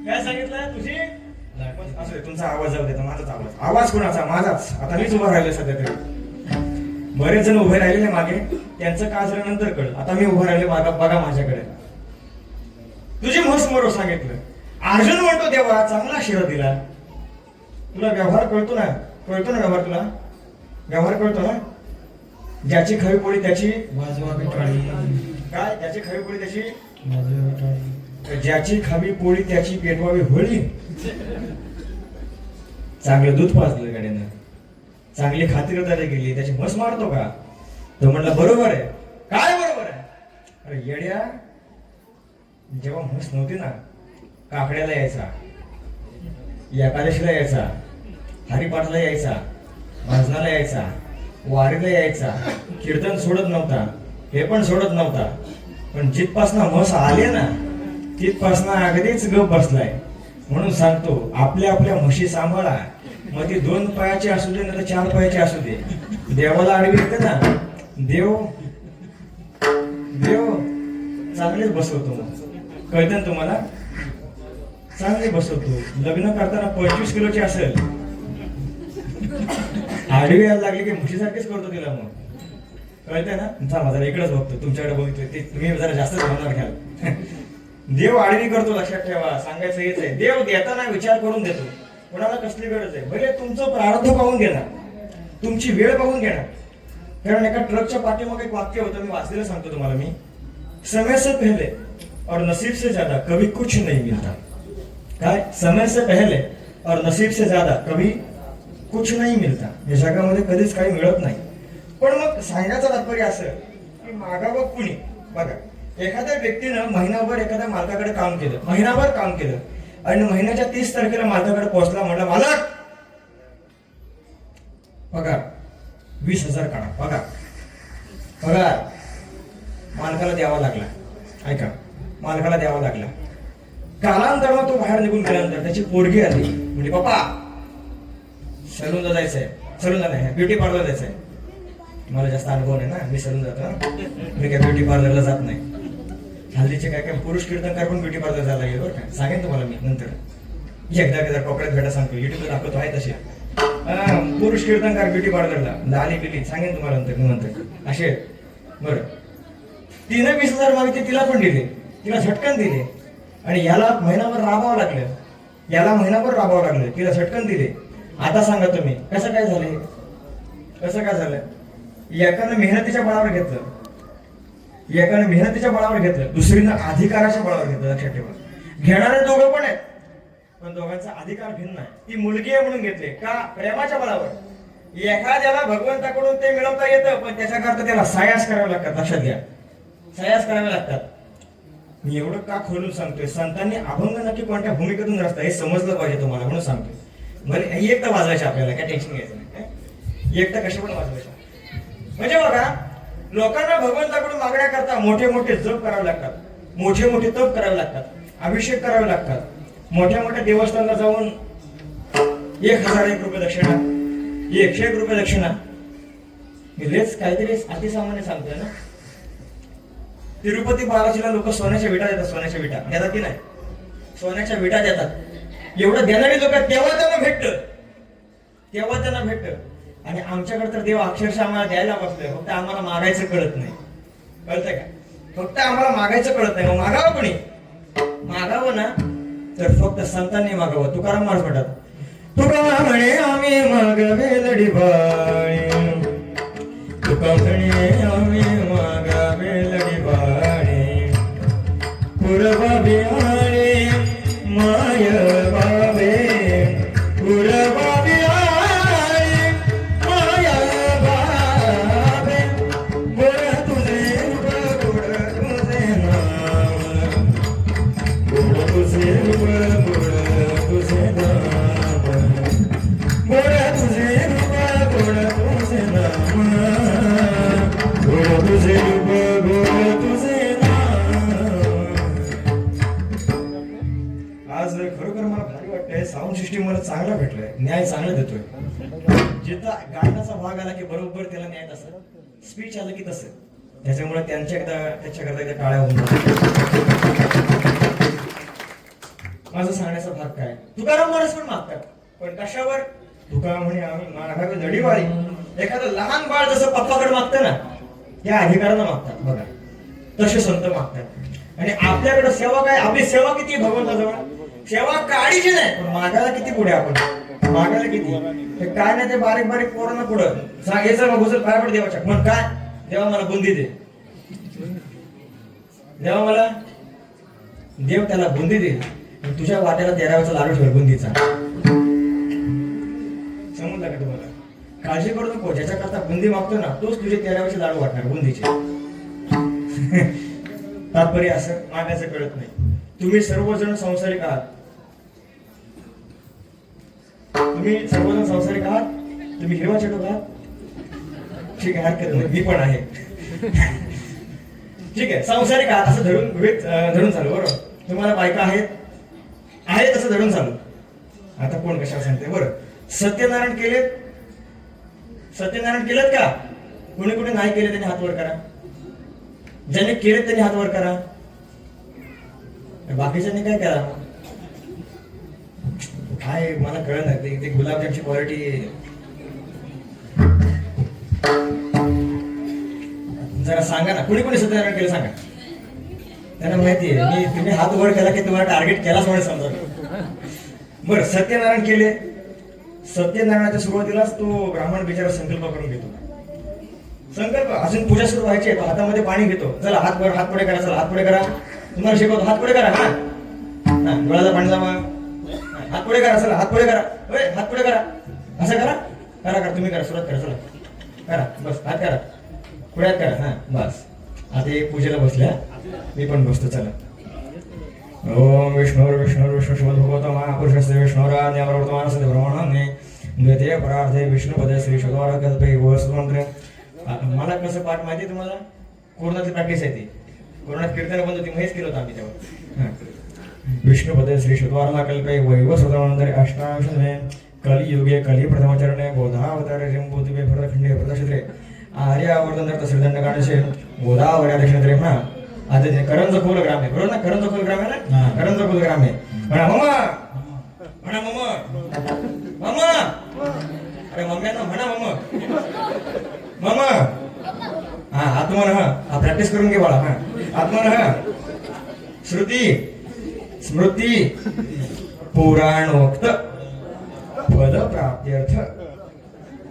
काय सांगितलं? तुझी असू दे, तुमचा आवाज जाऊ देता, माझाच आवाज कोणाचा? माझाच. आता मीच उभा राहिलो सध्या तरी. बरेच जण उभे राहिलेले मागे, त्यांचं का झालं नंतर कळलं. आता मी उभा राहिले मागा, बघा माझ्याकडे. तुझी म्हस मरो सांगितलं. अर्जुन म्हणतो देवा चांगला आशीर्वाद दिला. तुला व्यवहार कळतो ना? कळतो ना व्यवहार तुला? व्यवहार कळतो ना? ज्याची खरी पोळी त्याची वाजवावी टाळी, काय? ज्याची खरी पोळी त्याची वाजवावी टाळी. ज्याची खावी पोळी त्याची पेटवावी होळी. चांगलं दूध पाजलं गाड्यानं, चांगली खातिरदारी केली, त्याची म्हस मारतो का? तो म्हणला बरोबर आहे. काय बरोबर आहे? अरे येड्या, जेव्हा म्हस नव्हती ना, काकड्याला यायचा, एकादशीला यायचा, हरिपाठाला यायचा, भजनाला यायचा, वारीला यायचा, कीर्तन सोडत नव्हता, हे पण सोडत नव्हता. पण जिथपासना म्हस आले ना, तिथपासना अगदीच गप बसलाय. म्हणून सांगतो, आपल्या आपल्या म्हशी सांभाळा. मग ती 2 पायाची असू दे, नाही तर 4 पायाची असू दे. देवाला आडवी येते ना, देव देव चांगलेच बसवतो. कळतं ना तुम्हाला? चांगले बसवतो. लग्न करताना 25 किलोची असेल, आडवी यायला लागली की म्हशीसारखीच करतो तिला. मग कळतंय ना? चला जरा इकडेच बघतो, तुमच्याकडे बघतोय ते तुम्ही जरा जास्तच भावनार घ्याल. देव आडवी करतो, लक्षात ठेवा. सांगायचं हेच आहे, देव देताना विचार करून देतो. कोणाला कसली गरज आहे? भले तुमचं प्रारब्ध पाहून घेणार, तुमची वेळ पाहून घेणार. कारण एका ट्रकच्या पाठीमागे एक वाक्य होतं, मी वाचलेलं सांगतो तुम्हाला. मी समय से पहले और नसीब से ज्यादा कभी कुछ नहीं मिलता. काय? समय से पहले और नसीब से ज्यादा कभी कुछ नहीं मिलता. या जगामध्ये कधीच काही मिळत नाही. पण मग सांगायचं तात्पर्य असं की मागावं कुणी? बघा, एखाद्या व्यक्तीनं महिनाभर एखाद्या मालकाकडे काम केलं, महिनाभर काम केलं, आणि महिन्याच्या 30 तारखेला मालकाकडे पोहोचला. म्हणला मालक पगार 20,000 काढा. पगार मालकाला द्यावा लागला. ऐका, मालकाला द्यावा लागला. कालांतरानं तो बाहेर निघून गेल्यानंतर त्याची पोरगी आली. म्हणजे पप्पा सलूनला जायचंय. सलूनला नाही, ब्युटी पार्लर जायचंय. मला जास्त अनुभव नाही ना, मी सलून जातो. मी काय ब्युटी पार्लरला जात नाही. हल्लीचे काय काय पुरुष कीर्तनकार पण ब्युटी पार्लर जायला गेलो बरं का. सांगेन तुम्हाला मी नंतर. एकदा कोकणात भेटा सांगतो, युट्यूबला दाखवतो आहे तसे. पुरुष कीर्तनकार ब्युटी पार्लरला आली बिली सांगेन तुम्हाला नंतर असे. बरं, तिने 20,000 मागितले, तिला पण दिले, तिला झटकन दिले. आणि याला महिनाभर राबावं लागलं, तिला झटकन दिले. आता सांगा तुम्ही कसं काय झालंय? कसं काय झालं? एकानं मेहनतीच्या बळावर घेतलं, दुसरीनं अधिकाराच्या बळावर घेतलं. लक्षात ठेवा, घेणारे दोघं पण आहेत, पण दोघांचा अधिकार भिन्न आहे. ती मुलगी आहे म्हणून घेतले का? प्रेमाच्या बळावर. एखाद्याला भगवंताकडून ते मिळवता येतं, पण त्याच्याकरता त्याला सायास करावे लागतात. लक्षात घ्या, सायास करावे लागतात. मी एवढं का खोलून सांगतोय? संतांनी अभंग नक्की कोणत्या भूमिकेतून रचता हे समजलं पाहिजे तुम्हाला, म्हणून सांगतोय. बरं, एक तर वाजवायचे आपल्याला, काय टेन्शन घ्यायचं नाही. एक तर कशा पण वाजवायच्या. म्हणजे बघा, लोकांना भगवंताकडून मागण्या करता मोठे मोठे जप करावे लागतात, मोठे मोठे तप करावे लागतात, अभिषेक करावे लागतात. मोठ्या मोठ्या देवस्थानाला जाऊन 1,001 रुपये दक्षिणा, 101 रुपये दक्षिणा. मी लेच काहीतरी अतिसामान्य सांगतोय ना. तिरुपती बालाजीला लोक सोन्याच्या विटा देतात. सोन्याच्या विटा देतात की नाही? सोन्याच्या विटा देतात. एवढं देणारी लोक तेव्हा त्यांना भेटत. आणि आमच्याकडे तर देव अक्षरशः आम्हाला द्यायला बसतोय, फक्त आम्हाला मागायचं कळत नाही. कळतंय का? फक्त आम्हाला मागायचं कळत नाही. मग मागावं कोणी? मागावं ना तर फक्त संतांनी मागावं. तुकाराम महाराज म्हणतात, तुका म्हणे आम्ही मागावे लढीबाळी, तुका म्हणे आम्ही मागावे लढीबाळी, पुरबाबी आणि माय बाबे, पुरबाबी आणि माय बाबे, गोड तुझे रूप, गोड तुझे नाम, गोड तुझे रूप, गोड तुझे नाम, गोड तुझे रूप, गोड तुझे नाम, गोड तुझे रूप, गोड तुझे नाम. आज खरोखर मला भारी वाटतंय. साऊंड सिस्टीम मला चांगला भेटलाय, न्याय चांगला देतोय. जिथं गायनाचा भाग आला की बरोबर त्याला न्याय तसं, स्पीच आलं की तसं. त्याच्यामुळे त्याच्याकरता एकदा टाळ्या होऊन माझा सांगण्याचा भाग काय? तुकाराम महाराज पण मागतात. पण कशावर? तुका म्हणे आम्ही मागावी लढीवाळी. एखादं लहान बाळ जसं पप्पाकडे मागतं ना, त्या अधिकारानं मागतात बघा, तसे संत मागतात. आणि आपल्याकडे सेवा काय? आपली सेवा किती आहे भगवंताजवळ? सेवा काढीची नाही, पण मागायला किती पुढे आपण? मागायला किती? ते काय नाही, ते बारीक बारीक पोरांना पुढं सांगायचं मग घुसल पाय पड देवाच्या. मग काय? देवा मला बुंदी दे, देवा मला, देव त्याला बुंदी दे. तुझ्या वाट्याला 13 लाडू ठेव बुंदीचा. समजलं का तुम्हाला? काळजी करू नको, ज्याच्या करता बुंदी मागतो ना तोच तुझे 13 लाडू वाटणार बुंदीचे. तात्पर्य असं मागायचं कळत नाही. तुम्ही सर्वजण संसारिक आहात, तुम्ही सर्वजण संसारिक आहात, तुम्ही हिरवा चटक आहात, ठीक आहे, हरकत नाही, मी पण आहे. ठीक आहे, संसारिक आहात असं धरून चालू. बरोबर, तुम्हाला बायका आहेत असं धरून चालू. आता कोण कशाला सांगते? बरं, सत्यनारायण केलेत का? कोणी कोणी नाही केले त्यांनी हात वर करा. ज्यांनी केलेत त्यांनी हात वर करा. बाकीच्यांनी काय करा? काय मला कळत नाही. ते गुलाबजामची क्वालिटी जरा सांगा ना, कुणी कुणी सत्यनारायण केलं सांगा. त्यांना माहिती आहे तुम्ही हात वर केला की तुम्हाला टार्गेट केलाच म्हणून समजा. बरं, सत्यनारायण केले. सत्यनारायणाच्या सुरुवातीलाच तो ब्राह्मण बिचारा संकल्प करून घेतो. संकल्प अजून पूजा सुरू व्हायची, तो हातामध्ये पाणी घेतो. चला हात पुढे करा, चला हात पुढे करा. तुम्हाला शिकवतो, हात पुढे करा. हा, डोळ्याचा पाणी जावा. हात पुढे करा, चला हात पुढे करा. हात पुढे करा, असं करा. करा तुम्ही करा, सुरुवात करा, चला करा, बस हात करा, पुढे हात करा. हा बस, आता एक पूजेला बसल्या, मी पण बसतो. चला. ओम विष्णू शिवद भगवत महापुरुषस्य विष्णुराज्ञावर्तमानस्य ब्रह्मणे द्वितीय परार्थे विष्णुपदे श्री शतवार कल्पे वसुमंत्र. मला कसं पाठ माहिती तुम्हाला? कोरोनाची प्रॅक्टिस आहे ती. कोरोनात कीर्तन बंद होती, हेच केलं होतं आम्ही तेव्हा. विष्णुपदे श्री शतवार कल्पे वैवस्वतमंत्रे अष्टादशमे कलियुगे कली प्रथमचरणे बोधावतारे जम्बूद्वीपे भरतखंडे भरतक्षेत्रे आर्यावर्तन श्रीदंड काढसे गोदावरी दक्षिणेत्रे म्हणा. आता ते करंजखोल ग्राम आहे, बरोबर ना? करंजखोल ग्राम आहे ना? करंजखोल ग्राम आहे. म्हणा मम्मा, म्हणा मम्मा, अरे मम्म्यांना म्हणा मम्मा. हा आत्मन, हा प्रॅक्टिस करून घे बाळा. हा आत्मन, हा श्रुती स्मृती पुराणोक्त पद प्राप्त्यर्थ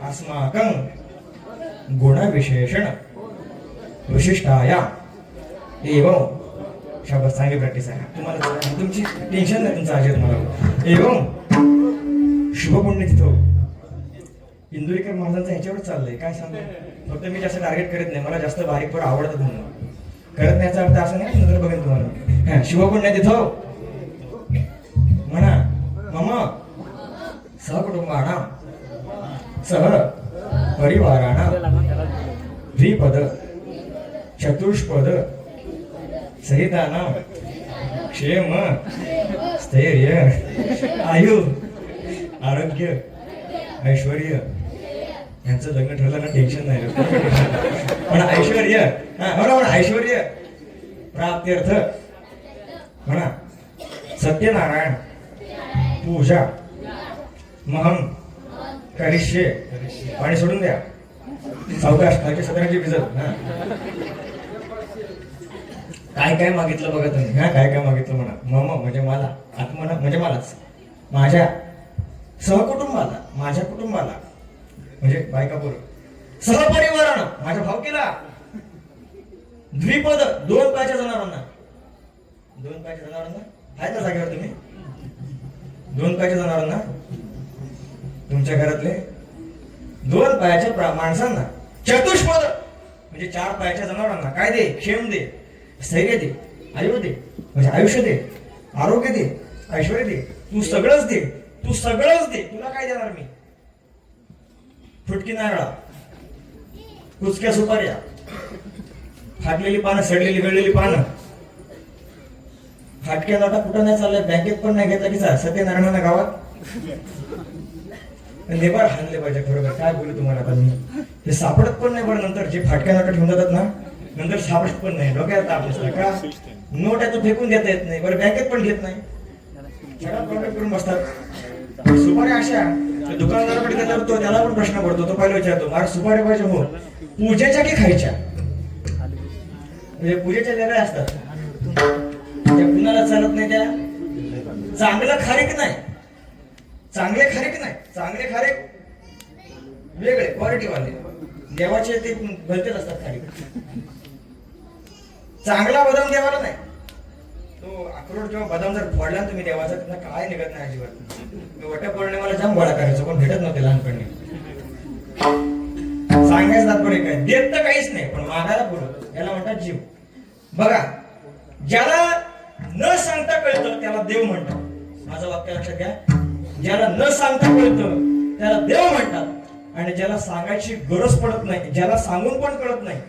अस्माकं गुणविशेषण विशिष्टाया एवं. शाबास, चांगली प्रॅक्टिस आहे तुम्हाला. तुमची टेन्शन नाही, तुमचं अजित मला. एवं शुभपुण्य तिथो. इंदुरीकर महाराजांचं ह्याच्यावर चाललंय, काय सांगू. फक्त मी जास्त टार्गेट करत नाही, मला जास्त बारीक पण आवडतात म्हणून करत नाही. याचा अर्थ असं नाही, नंतर बघेन तुम्हाला. शुभपुण्य तिथो म्हणा मम सहकुटुंबाणां सह परिवाराणां द्विपद चतुष्पद सहितानां क्षेम स्थैर्य आयु आरोग्य ऐश्वर्य. यांचं लग्न ठरलं ना, टेन्शन नाही. म्हणा ऐश्वर्य, म्हणा ऐश्वर्य प्राप्त्यर्थ म्हणा सत्यनारायण पूजा महम करिष्ये. पाणी सोडून द्या, सावकाश, खालच्या सत्रांची भिजत. काय काय मागितलं बघा तुम्ही. हा काय काय मागितलं म्हणा. मम म्हणजे मला, आत्मन म्हणजे मलाच, माझ्या सहकुटुंबाला, माझ्या कुटुंबाला म्हणजे बायका पोरं, सहपरिवारानं माझ्या भावकीला, द्विपद 2 पायाच्या जनावरांना. 2 पायाच्या जनावरांना आहेत ना जागेवर तुम्ही? 2 पायाच्या जनावरांना, तुमच्या घरातले 2 पायाच्या माणसांना. चतुष्पद म्हणजे 4 पायाच्या जनावरांना काय दे? क्षेम दे, स्थैर्य दे, आयु दे म्हणजे आयुष्य दे, आरोग्य दे, ऐश्वर्य दे. तू सगळंच दे, तू सगळंच दे. तुला काय देणार मी? फुटकी नारळा, कुचक्या सुपाऱ्या, फाटलेली पानं, सडलेली गळलेली पानं. फाटक्या नोटा कुठं नाही चालल्या, बँकेत पण नाही घेतला की सत्यनारायणाला गावात लेबर हाणले पाहिजे. खरोखर काय बोलू तुम्हाला आता मी. ते सापडत पण नाही. बरं नंतर जे फाटक्या नोटा ठेवून जातात ना, नंतर सापडत पण नाही. डोक्यात ताप नसला का नोट आहे तो फेकून देता येत नाही. बरं बँकेत पण घेत नाही, छडा करून बसतात. सुपारी अशा तर दुकानदाराकडे गेल्यावर तो त्याला पण प्रश्न पडतो. तो पहिला विचारतो मला सुपारी पाहिजे हो, पूजेच्या की खायच्या? म्हणजे पूजेच्या वेगळ्या असतात, त्या कुणाला चालत नाही. त्या चांगलं खारीक नाही, चांगले खारीक नाही, चांगले खारीक वेगळे क्वालिटी वाले देवाचे ते भलतेच असतात खारीक. चांगला बदाम देवाला नाही. तो अक्रोड किंवा बदाम जर फोडला तुम्ही देवाचा, त्यांना काय निघत नाही अजिबात. वट्या पौर्णिमेला जाम गोळा करायचं, कोण भेटत नव्हते लहानपणी. सांगायचं तात्पर्य काय, देत तर काहीच नाही पण मागायला बोलत, याला म्हणतात जीव. बघा, ज्याला न सांगता कळतं त्याला देव म्हणतात. माझं वाक्य लक्षात घ्या, ज्याला न सांगता कळतं त्याला देव म्हणतात, आणि ज्याला सांगायची गरज पडत नाही, ज्याला सांगून पण कळत नाही,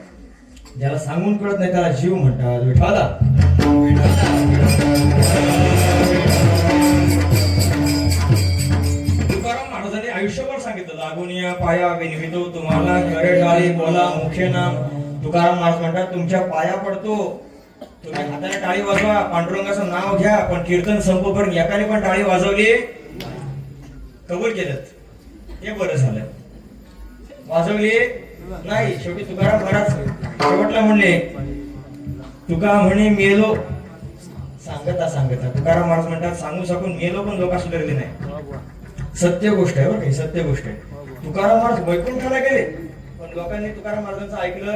ज्याला सांगून कळत नाही त्याला जीव म्हणतात. विठाला तुकाराम महाराजांनी आयुष्यभर सांगितलं, लागून या पाया विनवितो तुम्हाला, खरे टाळी बोला मुखे नाम. तुकाराम महाराज म्हणतात, तुमच्या पाया पडतो, तुम्ही हाताने टाळी वाजवा, पांडुरंगाचं नाव घ्या, पण कीर्तन संपोपर्यंत एकाने पण टाळी वाजवली कबूल केलं, हे बरं झालं. वाजवली नाही, शेवटी तुकाराम महाराज शेवटला म्हणले, तुका म्हणे मेलो सांगता सांगता. तुकाराम महाराज म्हणतात, सांगू सांगून मेलो पण लोक सुधारले नाही. सत्य गोष्ट आहे बरं, सत्य गोष्ट आहे. तुकाराम महाराज वैकुंठाला गेले पण लोकांनी तुकाराम महाराजांचं ऐकलं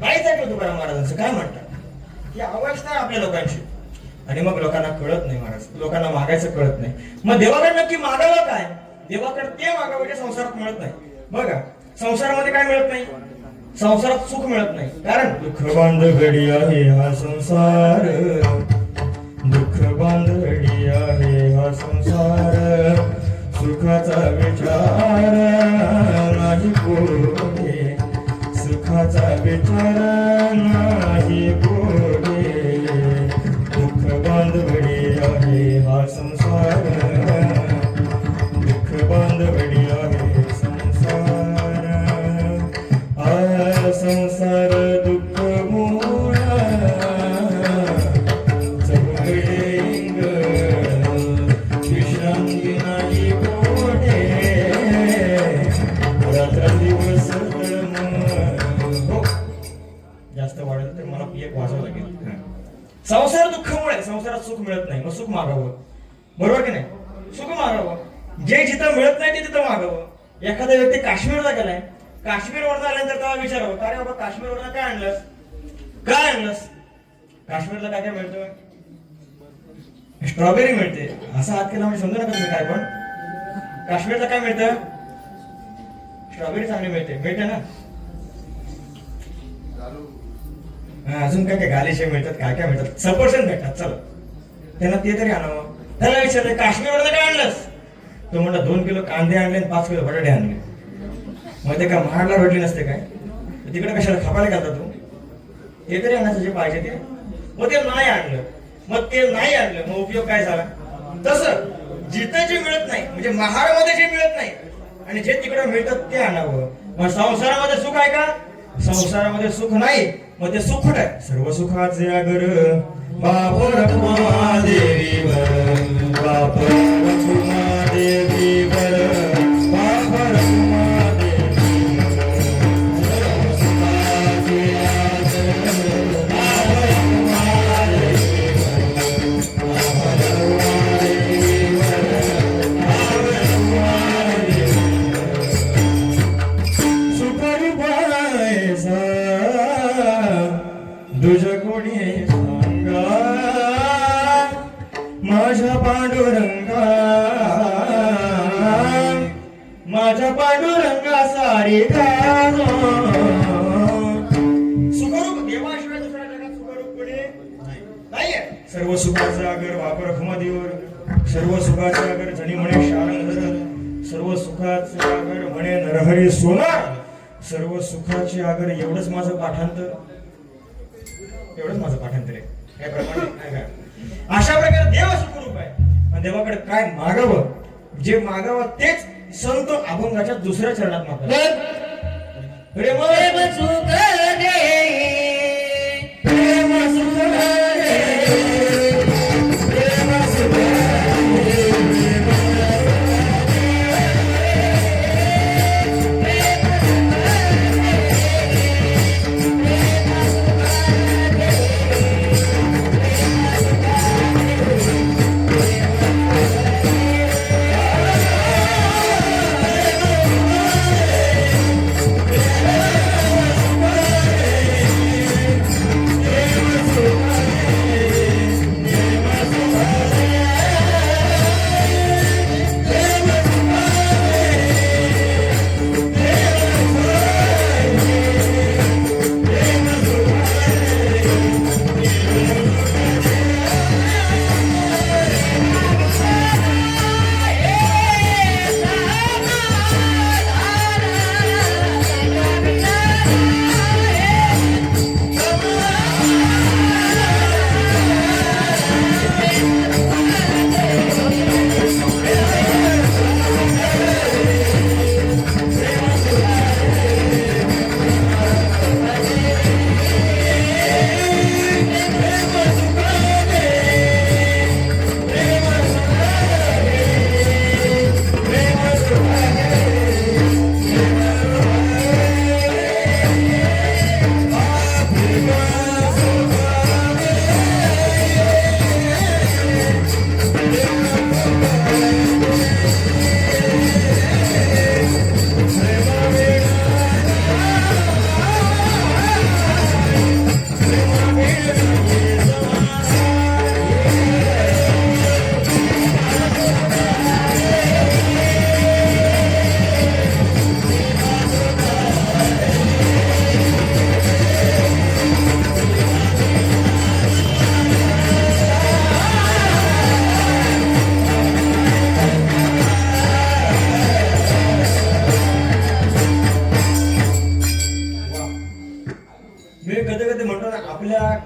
नाहीच ऐकलं. तुकाराम महाराजांचं काय म्हणतात की अवस्था आपल्या लोकांची, आणि मग लोकांना कळत नाही महाराज, लोकांना मागायचं कळत नाही. मग देवाकडे नक्की मागावं काय? देवाकडे ते मागावं जे संसारात मिळत नाही. बघा, संसारामध्ये काय मिळत नाही, संसारात सुख मिळत नाही. कारण दुःख बांधगडी आहे हा संसार, दुःख बांधगडी आहे हा संसार, सुखाचा विचार नाही कोठे, सुखाचा विचार नाही कोठे, दुःख बांधगडी आहे हा संसार, दुःख बांधगडी आहे संसार, संसार दुःख मोळा चौघडेंग विश्रांती नाही कोठे, रात्र दिवस हो. जास्त वाढलं तर मला एक वाचावं लागेल. संसार दुःखामुळे, संसारात सुख मिळत नाही, मग सुख मागावं. बरोबर की नाही? सुख मागावं, जे जिथं मिळत नाही ते तिथं मागावं. एखादा व्यक्ती काश्मीरला गेलाय, काश्मीरवर आल्यानंतर तेव्हा विचारावं, अरे बाबा काश्मीरवर काय आणलंस, काय आणलंस? काश्मीरला काय काय मिळतं? स्ट्रॉबेरी मिळते. असा हात केला म्हणजे समजू नका तुम्ही काय, पण काश्मीरला काय मिळतं? स्ट्रॉबेरी चांगली मिळते, मिळते ना. अजून काय काय गालीचे मिळतात, काय काय मिळतात, सफरचंद भेटतात. चला त्यांना ते तरी आणावं. त्याला विचारलं काश्मीरवर काय आणलंस? तो म्हणला 2 किलो कांदे आणले आणि 5 किलो बटाटे आणले. मग ते का महाडला भेटली नसते काय? तिकडे कशाला खापायला घालता तू? ते तरी आणायचं जे पाहिजे ते. मग ते नाही आणलं, मग ते नाही आणलं, मग उपयोग काय झाला? तसं जिथं जे मिळत नाही, म्हणजे महाडमध्ये जे मिळत नाही आणि जे तिकडे मिळतं ते आणावं. मग संसारामध्ये सुख आहे का? संसारामध्ये सुख नाही, मग ते सुख आहे. सर्व सुखाचे आगर बाप रखुमा देवीवर, बाप रखुमा देवीवर, बाप रखुमा दुज कोणी सांगा माझ्या पांडुरंगा, माझ्या पांडुरंगा सारी गाजो. सुखरूप देवाशिवाय दुसऱ्या जगात सुखरूप कोणी नाहीये. सर्व सुखाचे आगर बाप रखुमा देवर, सर्व सुखाचे आगर जणी म्हणे शारंगधर, सर्व सुखाचे आगर म्हणे नरहरी सोनार, सर्व सुखाचे आगर. एवढंच माझं पाठांतर, एवढंच माझं पाठांतर आहे. काय प्रमाणे काय? अशा प्रकारे देव सुखरूप आहे. आणि देवाकडे काय मागावं, जे मागावं तेच संत अभंगाच्या दुसऱ्या चरणात मागतात. प्रेम सुख दे, प्रेम सुख दे, प्रेम सुख दे,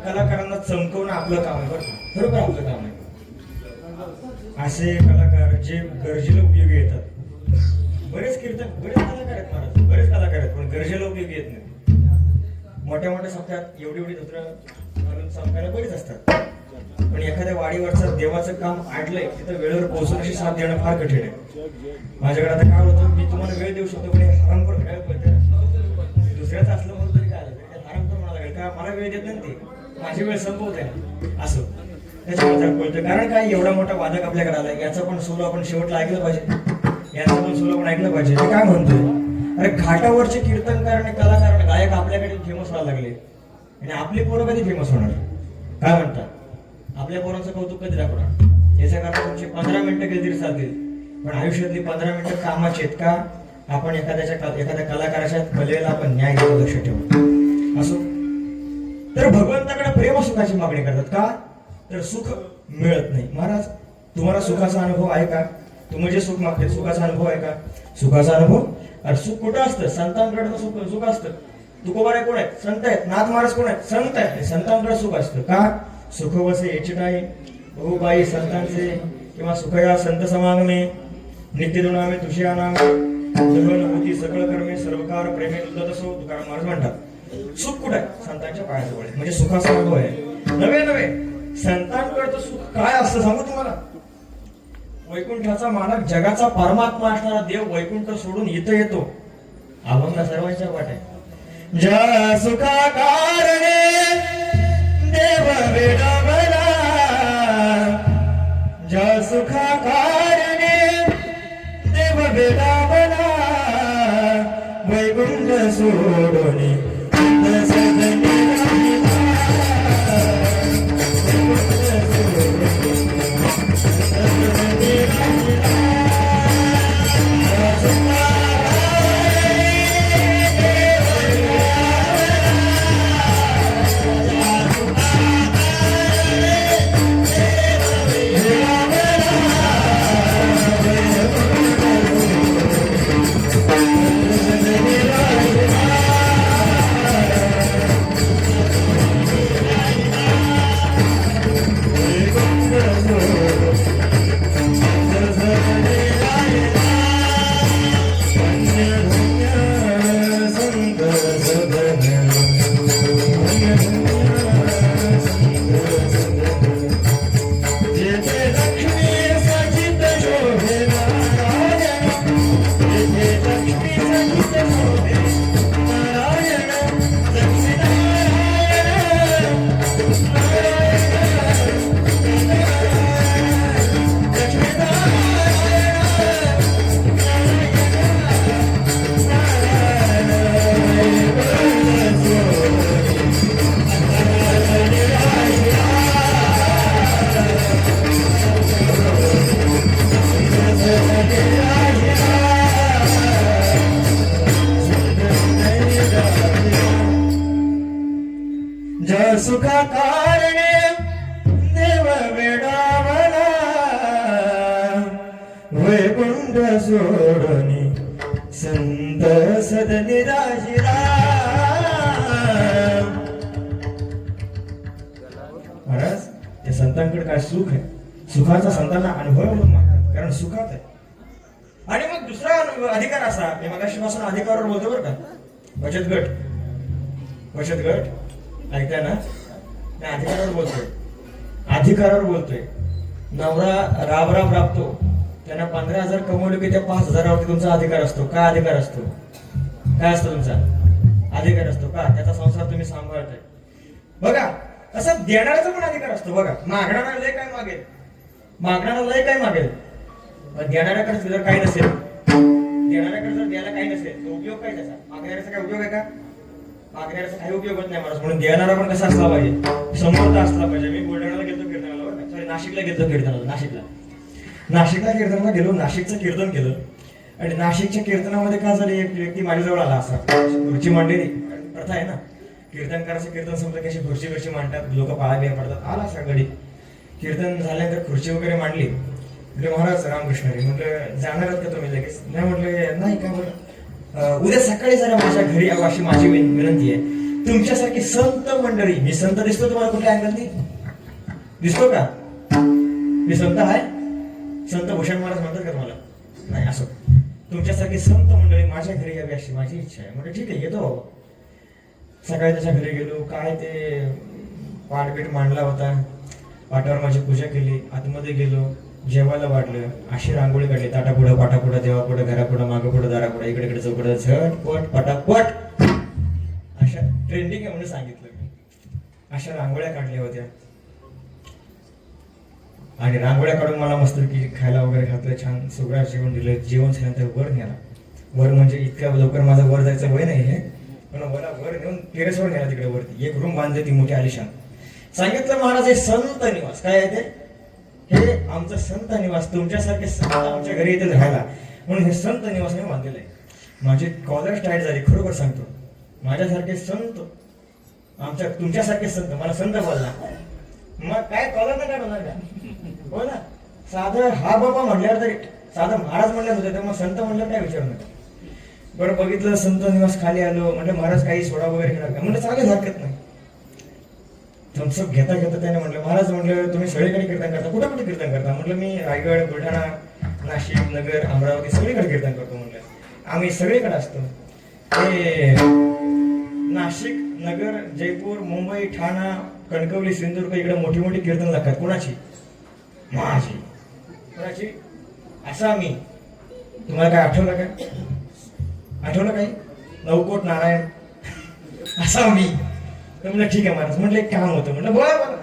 कलाकारांना चमकवणं आपलं काम आहे बरं का? खरोखर आपलं काम आहे. असे कलाकार जे गरजेला उपयोगी येतात. बरेच कलाकार आहेत महाराज, बरेच कलाकार आहेत पण गरजेला उपयोगी येत नाही. मोठ्या मोठ्या सप्त्यात एवढी धोत्र घालून चमकायला बरीच असतात, पण एखाद्या वाडीवरचं देवाचं काम आडलंय तिथं वेळेवर पोहोचण्याची साथ देणं फार कठीण आहे. माझ्याकडे आता काय होतं, मी तुम्हाला वेळ देऊ शकतो पण हरामखोर घड्याळ पळते, दुसऱ्याचं असलं म्हणून तरी काय झालं, हरामखोर म्हणायला लागेल का मला वेळ देत नाही ते, माझी वेळ संपवत आहे असं त्याच्यामध्ये कळतं. कारण काय, एवढा मोठा वादक आपल्याकडे आलाय, याचा पण सोलो आपण शेवटला ऐकलं पाहिजे, याचा पण सोलो आपण ऐकलं पाहिजे. ते काय म्हणतोय, अरे घाटावरचे कीर्तनकार आणि कलाकार गायक आपल्याकडे फेमस व्हायला लागले आणि आपली पोरं कधी फेमस होणार, काय म्हणतात? आपल्या पोरांचं कौतुक कधी दाखवणार? याच्या कारण तुमचे 15 मिनिटं गेली तरी चालतील, पण आयुष्यातली 15 मिनिटं कामाची आहेत का? आपण एखाद्या कलाकाराच्या कलेला आपण न्याय देऊ, लक्ष ठेवू. असो तर भगवंताकडे प्रेम सुखाची मागणी करतात का? तर सुख मिळत नाही. महाराज तुम्हाला सुखाचा अनुभव आहे का? तुम्ही जे सुख मागते सुखाचा अनुभव आहे का? सुखाचा अनुभव, अरे सुख कुठं असतं? संतांकडे सुख असतं. तुकोबारे कोण आहेत? संत आहेत. नाथ महाराज कोण आहेत? संत आहेत. संतांकडे सुख असतं का? सुख वसे एचिटाई बहुबाई संतांचे किंवा सुखया संत समागमे नित्यदुनामे तुषया नाम सगळ होती सकळ कर्मे सर्वकार प्रेमे तुझत असो. तुकाराम महाराज म्हणतात सुख कुठं आहे? संतांच्या पायाजवळ. म्हणजे सुखाचा अनुभव आहे. नव्हे संतांकडचं सुख काय असतं सांगू तुम्हाला? वैकुंठाचा मालक जगाचा परमात्मा असणारा देव वैकुंठ सोडून इथं येतो. अभंग सर्वांच्या वाट आहे. ज्या सुखा कारणे देव वेडावला, ज्या सुखा कारणे देव वेडावला, वैकुंठ सोडून इथं सदनी राहिला. सुखा कारणे देव वेडावला, वैकुंठ सोडून संत सदनी राहिला. महाराज या संतांकडे काय सुख आहे? सुखाचा संतांना अनुभव मागतात कारण सुखात आहे. आणि मग दुसरा अधिकार असा, मी मगाशीपासून अधिकारावर बोलतो बरं का, बचत गट ऐकताय ना? मी अधिकारावर बोलतोय. नवरा राब राबतो, त्यांना 15,000 कमवले की त्या 5,000वरती तुमचा अधिकार असतो. काय अधिकार असतो? काय असतो तुमचा अधिकार असतो का? त्याचा संसार तुम्ही सांभाळताय. बघा तसा देणाऱ्याचा पण अधिकार असतो. बघा मागणारा लय काय मागेल, पण देणाऱ्याकडे जर काही नसेल, देणाऱ्याकडे जर द्यायला काही नसेल तर उपयोग काय त्याचा? मागणाऱ्याचा काय उपयोग आहे का? मागणाऱ्याचा काही उपयोग होत नाही महाराज. म्हणून देणारा पण कसा असला पाहिजे? समर्थ असला पाहिजे. मी बुलढाण्याला गेलो कीर्तनाला, बरं सॉरी नाशिकला गेलो कीर्तनाला. नाशिकला कीर्तनाला गेलो, नाशिकचं कीर्तन केलं आणि नाशिकच्या कीर्तनामध्ये काय झालं, एक व्यक्ती माझ्याजवळ आला. असा खुर्ची मांडलेली प्रथा आहे ना, कीर्तनकाराचं कीर्तन संपलं की अशी खुर्ची मांडतात, लोक पाळा पडतात. आला सगळी कीर्तन झाल्यानंतर खुर्ची वगैरे मांडली. म्हटलं महाराज रामकृष्ण हरी. म्हटलं जाणार आहात का तुम्ही लगेच? नाही म्हटलं नाही का बरं, उद्या सकाळी जरा माझ्या घरी यावं अशी माझी विनंती आहे. तुमच्यासारखी संत मंडळी, मी संत दिसतो तुम्हाला कुठल्या अँगलनी? दिसतो का? मी संत आहे? संत भूषण महाराज म्हणतात का तुम्हाला? नाही. असो, तुमच्यासारखी संत मंडळी माझ्या घरी यावी अशी माझी इच्छा आहे. म्हणजे ठीक आहे, येतो. सकाळी त्याच्या घरी गेलो, काय ते पाठपीठ मांडला होता, पाटावर माझी पूजा केली, आतमध्ये गेलो, जेवायला वाढलं, अशी रांगोळी काढली, ताटापुढं पाटापुढं देवापुढं घरापुढं मागं पुढं दारापुढं इकडे इकडे चौकडं झटपट पटापट अशा ट्रेंडिंग आहे म्हणून सांगितलं मी. अशा रांगोळ्या काढल्या होत्या आणि रांगोळ्या काढून मला मस्त की खायला वगैरे घातलं, छान सुग्रास जेवण दिलं. जेवण झाल्यानंतर वर नेला. वर म्हणजे इतक्या लवकर माझं वर जायचं वय नाही आहे, पण मला वर नेऊन टेरेसवर नेला. तिकडे वरती एक रूम बांधली ती मोठी आलिशान. सांगितलं महाराज हे संत निवास. काय आहे ते? हे आमचं संत निवास, तुमच्यासारखे संत आमच्या घरी येतील राहायला म्हणून हे संत निवास मी बांधलेलं आहे. माझी कॉलर टाईट झाली, खरोखर सांगतो. माझ्यासारखे संत, आमच्या तुमच्यासारखे संत, मला संत बोलला मग काय कॉलर नाही काढणार का? हो ना. साधं हा बाबा म्हटल्यावर तरी, साधं महाराज म्हणल्याच होते, तर मग संत म्हणलं काय विचारू नका. बरं बघितलं, संत निवास खाली आलो. म्हणजे महाराज काही सोडा वगैरे घेणार का? म्हणजे चालेल, हरकत नाही. थम्सअप घेता घेता त्याने म्हटलं, महाराज म्हटलं तुम्ही सगळीकडे कीर्तन करता, कुठं कुठे कीर्तन करता? म्हटलं मी रायगड, बुलढाणा, नाशिक, नगर, अमरावती सगळीकडे कीर्तन करतो. म्हटलं आम्ही सगळीकडे असतो. ते नाशिक, नगर, जयपूर, मुंबई, ठाणा, कणकवली, सिंधुदुर्ग इकडे मोठी मोठी कीर्तन लागतात. कोणाची? माझी. कोणाची? असं आम्ही. तुम्हाला काय आठवलं काय? आठवलं काही? नवकोट नारायण असं आम्ही. तर म्हणलं ठीक आहे महाराज. म्हटलं एक काम होतं. म्हटलं बोला बोला.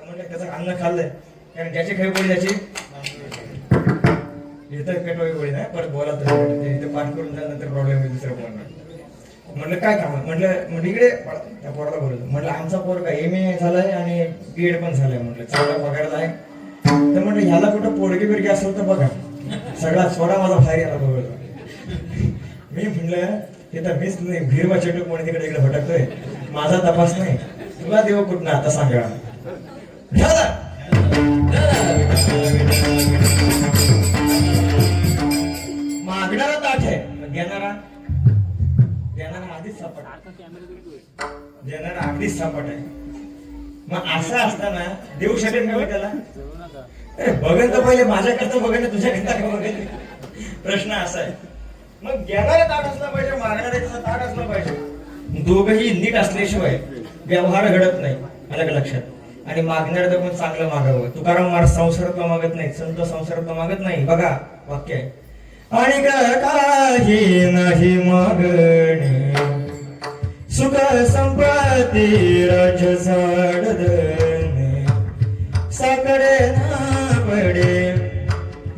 म्हटलं त्याचं अन्न खाल्लंय, कारण ज्याची खाई बोली त्याची इथं कटवाई बोली नाही. परत बोला तर इथं पाठ करून झाल्यानंतर प्रॉब्लेम होईल दुसरं बोलणार. म्हटलं काय काम? म्हटलं इकडे त्या पोराला बोलतो. म्हटलं आमचा पोर काय MA झालाय आणि BEd पण झालाय. म्हटलं चांगला पगार आहे. तर म्हटलं ह्याला कुठं पोरगी बिरगी असेल तर बघा. सगळा सोडा माझा बाहेर याला बघतो. मी म्हणलं हे तर मीच नाही, भीरवा चेटूक म्हणून तिकडे इकडे भटकतोय. माझा तपास नाही. तुला देव कुठं आता सांगा. मागणारा ताठ आहे, देणारा आधीच सपाट. देणारा अगदीच सपाट आहे. मग असं असताना देऊ शकेल का त्याला? अरे बघेन तर पहिले माझ्याकरता बघेन, तुझ्याकरता का बघेन? प्रश्न असा आहे. मग घेणारा ताट असला पाहिजे, मागणाऱ्याचा ताट असला पाहिजे. दोघही नीट असल्याशिवाय व्यवहार घडत नाही. अलग लक्षात. आणि मागणाऱ्याचं पण चांगलं मागावं. तुकाराम महाराज संसारातलं मागत नाही, संत संसारातलं मागत नाही. बघा वाक्य आहे, आणि काही नाही मागणे, सुख संपत्ती राज्य झाडधने, साकडे ना पडे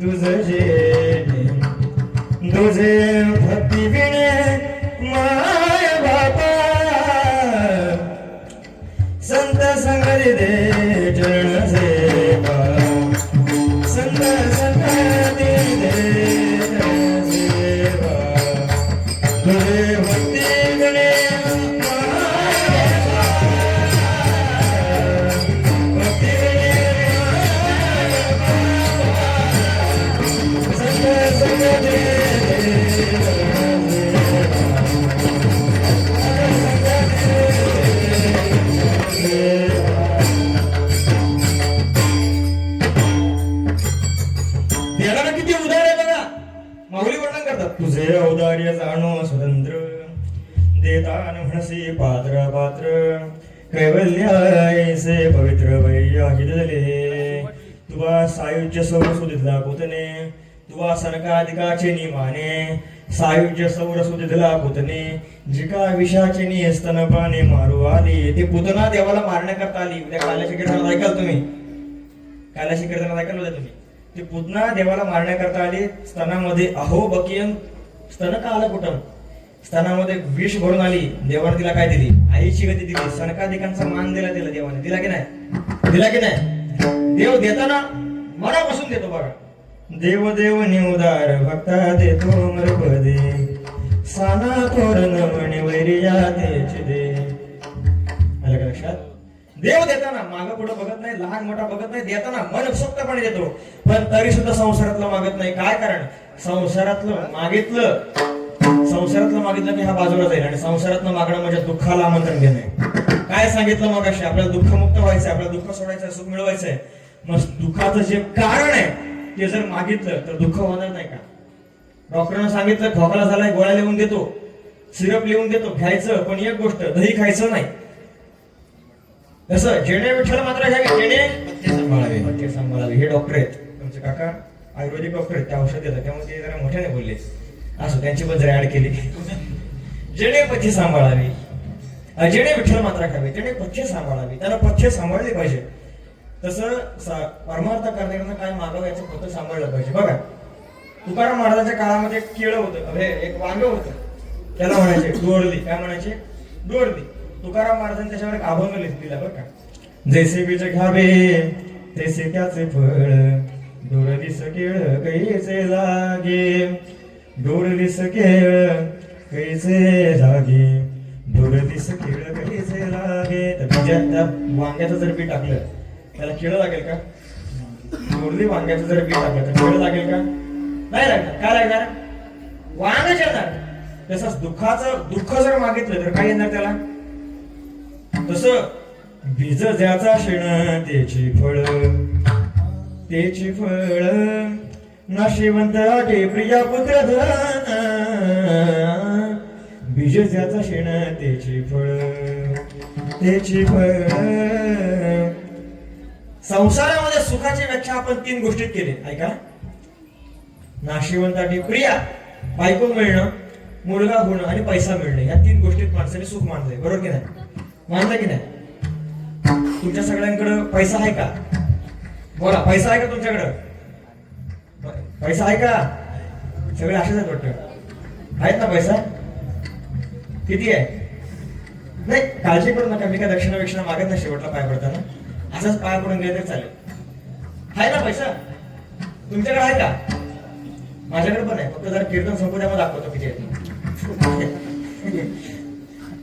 तुझ जेणे, तुझे भक्ती विणे माय बापा, संत संगती दे चरण सेवा, संत संगती दे चरण सेवा, तुझे भक्ती विणे माय बापा, भक्ती विणे संत संगती देवाला किती उदार आहे बघा. माऊली वर्णन करतात, तुझे औदार्य जाणो स्वतंत्र, देतान म्हणसी पात्र पात्र, कैवल्यायसे पवित्र वैया हिदले, तुवा सायुज्य सौर सुदितला पुतने, तुवा सनकादिकाचे निमाने, सायुज्य सौर सुदितला पुतने, जिका विषाचे नि स्तनपाने मारू आली. ते पुतना देवाला मारण्याकरता आली. उद्या काल्याच्या कीर्तनात ऐकाल तुम्ही, काल्याच्या कीर्तनात ऐकाल होत्या तुम्ही. ती पुतना देवाला मारण्याकरता आली. स्तनामध्ये अहो बकियन स्तन का आलं कुठं, स्तनामध्ये विष भरून आली. देवाने तिला काय दिली? आईची गती दिली. सनकादिकांचा मान दिला देवाने. दिला की नाही? दिला की नाही? देव देताना मनापासून देतो बघा. देव देव निउदार भक्ता देतो मरपदे, साना तोरण म्हणे वैरिया तेच दे. आलं का लक्षात? देव देताना मागं पुढं बघत नाही, लहान मोठा बघत नाही. देताना मनसोक्तपणे देतो. पण तरी सुद्धा संसारातलं मागत नाही. काय कारण? संसारातलं मागितलं संसारातलं मागितलं की हा बाजूला जाईल आणि संसारातलं मागणं म्हणजे दुःखाला आमंत्रण देणं. काय सांगितलं मग अशी आपल्याला दुःखमुक्त व्हायचंय, आपल्याला दुःख सोडायचंय, सुख मिळवायचंय. मग दुःखाचं जे कारण आहे ते जर मागितलं तर दुःख होणार नाही का? डॉक्टरनं सांगितलं खोकला झालाय, गोळ्या लिहून देतो, सिरप लिहून देतो, घ्यायचं, पण एक गोष्ट दही खायचं नाही. तसं जेणे विठ्ठल मात्र घ्यावी, जेणे पथ्य सांभाळावे. हे डॉक्टर आहेत तुमचे काका, आयुर्वेदिक डॉक्टर आहेत, ते औषध देतात, त्यामुळे ते जरा मोठ्याने बोलले असं त्यांची पण जरा ऍड केली. जेणे पथ्य सांभाळावी, जेणे विठ्ठल मात्र खावे, जेणे पथ्य सांभाळावी. त्याला पथ्य सांभाळले पाहिजे. तसं परमार्थ करण्याकडनं काय मागावं याचं पथ्य सांभाळलं पाहिजे. बघा तुकाराम महाराजांच्या काळामध्ये एक केळं होतं, एक वांग होतं, त्याला म्हणायचे डोरली. काय म्हणायचे? डोरली. तुकाराम महाराजांनी त्याच्यावर एक अभंग लिहिला बरं का. जैसे बीज घ्यावे तैसे त्याचे फळ, डोर दिस केळ कैसे लागे, डोर दिस केळ कैसे लागे, डोर दिस केळ कैसे लागे. तर बीजात त्या वांग्याचं जर बी टाकलं त्याला केळं लागेल का? डोरली वांग्याचं जर बी टाकलं तर केळं लागेल का? नाही लागणार. काय लागणार? वांगच येणार. तसंच दुःख जर मागितलं तर काय येणार त्याला? तसं बीज ज्याचा शेण त्याची फळ, त्याची फळ नाशिवंत आटे प्रिया पुत्र धन, बीज ज्याचा शेण त्याची फळ, त्याची फळ. संसारामध्ये सुखाची व्याख्या आपण 3 गोष्टीत केली. ऐका, नाशिवंताची प्रिया, बायको मिळणं, मुलगा होणं आणि पैसा मिळणं, या 3 गोष्टीत माणसाने सुख मानलंय. बरोबर की नाही? मानलं की नाही? तुमच्या सगळ्यांकडे पैसा आहे का? बोला, पैसा आहे का तुमच्याकडं? पैसा आहे का? सगळे असेच आहेत वाटतं. आहेत ना पैसा? किती आहे? नाही, काळजी करू नका. मी काय दक्षिणा मागत नाही शेवटला पाय पडताना. असंच पाय पडून गेले तर चालेल. आहे ना पैसा? तुमच्याकडे आहे का? माझ्याकडे पण आहे. फक्त जर कीर्तन संपत्यामध्ये दाखवतो किती आहे.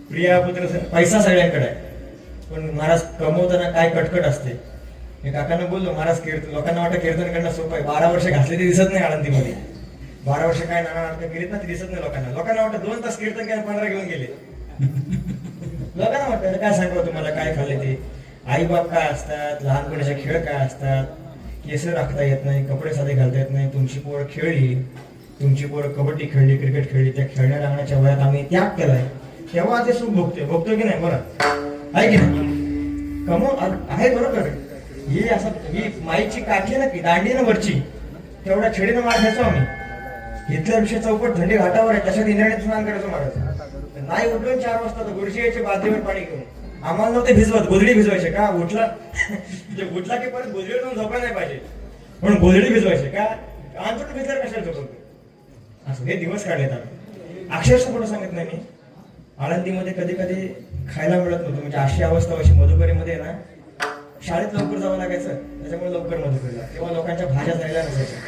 प्रिया पुत्र पैसा सगळ्यांकडे आहे, पण महाराज कमवताना काय कटकट असते. मी काकांना बोललो, महाराज लोकांना वाटतं कीर्तन करणं सोपं आहे. 12 वर्ष घातले ते दिसत नाही आळंदीमध्ये. 12 वर्ष काय नाना नाटकं केलीत ना, ते दिसत नाही लोकांना वाटतं 2 तास कीर्तन केलं, 15 घेऊन गेले. लोकांना वाटतं काय सांगू तुम्हाला, काय खाल्ले ते. आई बाप काय असतात, लहानपणाचे खेळ काय असतात, केस राखता येत नाही, कपडे साधे घालता येत नाही. तुमची पोरं खेळली, तुमची पोरं कबड्डी खेळली, क्रिकेट खेळली, त्या खेळण्या रांगण्याच्या वयात आम्ही त्याग केलाय, तेव्हा ते सुख भोगतो की नाही? बरं आहे की नाही? आहे बरोबर. ही असं ही माईची काठी ना, की दांडी ना वरची, तेवढ्या छेडीनं मार घ्यायचो आम्ही. इथल्या विषय चौपट थंडी घाटावर आहे, तशात इंद्रायणी स्नान करायचो महाराज. नाही उठलो 4 वाजता तर गुरुजी यायचे बादलीवर पाणी घेऊन. आम्हाला नव्हते भिजवत, गोधडी भिजवायचे का? उठला की परत गोधडीवर जाऊन झोपायला नाही पाहिजे म्हणून गोधडी भिजवायचे का? अंतून भिजल्यावर कशाला झोपवतो? असं हे दिवस काढलेत आम्ही. अक्षरशः कुठं सांगत नाही मी, आळंदीमध्ये कधी कधी खायला मिळत नव्हतं. म्हणजे अशी अवस्था अशी मधुकरीमध्ये ना, शाळेत लवकर जावं लागायचं, त्याच्यामुळे लवकर मधुकरीला. तेव्हा लोकांच्या भाज्या जायला नसायच्या.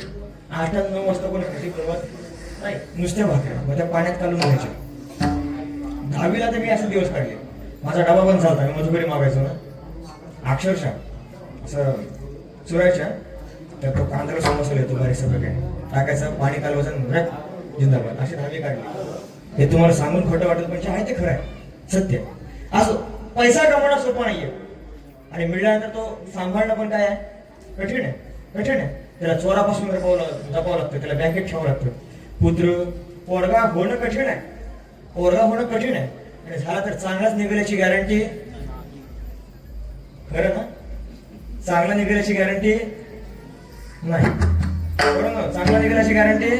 8-9 वाजता कोणी भाजी बनवत नाही, नुसत्या भाकऱ्या मग त्या पाण्यात काढून घ्यायच्या. 10वीला तर मी असे दिवस काढले. माझा डबा बंद झाला, मी मधुकरी मागायचो ना, अक्षरशः असं चुरायच्या, तर तो कांदा समोसा येतो बारीक सगळं काय टाकायचं, पाणी कालवायचं, जिंदाबाद. अशी 10वी काढली. हे तुम्हाला सांगून खोटं वाटत पण आहे ते खरं आहे, सत्य. असो, पैसा कमवणं सोपं नाहीये आणि मिळाल्यानंतर तो सांभाळणं पण काय आहे? कठीण आहे. त्याला चोरापासून जपावं लागतं, त्याला बँकेत ठेवावं लागतं. पोरगा होणं कठीण आहे आणि झाला तर चांगलाच निघाल्याची गॅरंटी. खरं ना? चांगला निघाल्याची गॅरंटी नाही. बरोबर, चांगला निघाल्याची गॅरंटी.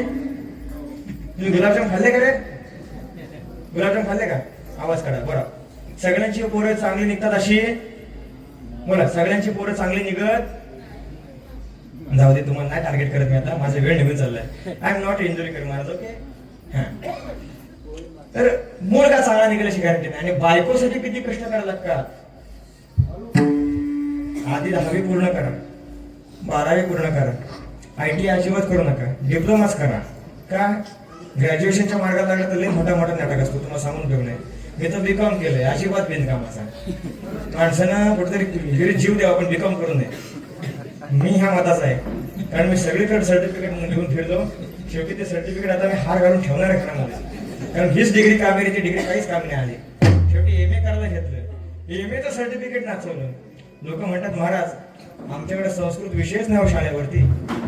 तुम्ही गुलाबजाम खाल्ले का रे? गुलाबजाम खाल्ले का? आवाज काढा. बरं, सगळ्यांची पोरं चांगली निघतात अशी? बोला, सगळ्यांची पोरं चांगली निघत? जाऊ दे, तुम्हाला नाही टार्गेट करत मी आता, माझा वेळ निघून चाललाय. आय एम नॉट एन्जॉय कर महाराज. ओके. तर मुलगा चांगला निघाल्याची गॅरंटी नाही. आणि बायकोसाठी किती कष्ट करायला लागतात. आधी 10वी पूर्ण करा, 12वी पूर्ण करा, IT अजिबात करू नका, डिप्लोमाच करा. का? ग्रॅज्युएशनच्या मार्गात लागला तर लई मोठा नाटक असतो, तुम्हाला सांगून ठेवू नये. मी तर बीकॉम केलंय, अजिबात बिनकामाचा. माणसानं कुठेतरी जीव द्यावा पण बीकॉम करू नये. मी ह्या मताचा आहे, कारण मी सगळीकडे सर्टिफिकेट घेऊन फिरलो. शेवटी ते सर्टिफिकेट आता मी हार घालून ठेवणार आहे घरामध्ये. कारण हीच डिग्री कामेरी, ती डिग्री काहीच काम नाही आली. शेवटी एम ए करायला घेतलं, एम एचं सर्टिफिकेट नाचवलं. लोक म्हणतात महाराज आमच्याकडे संस्कृत विषयच नाही हो शाळेवरती.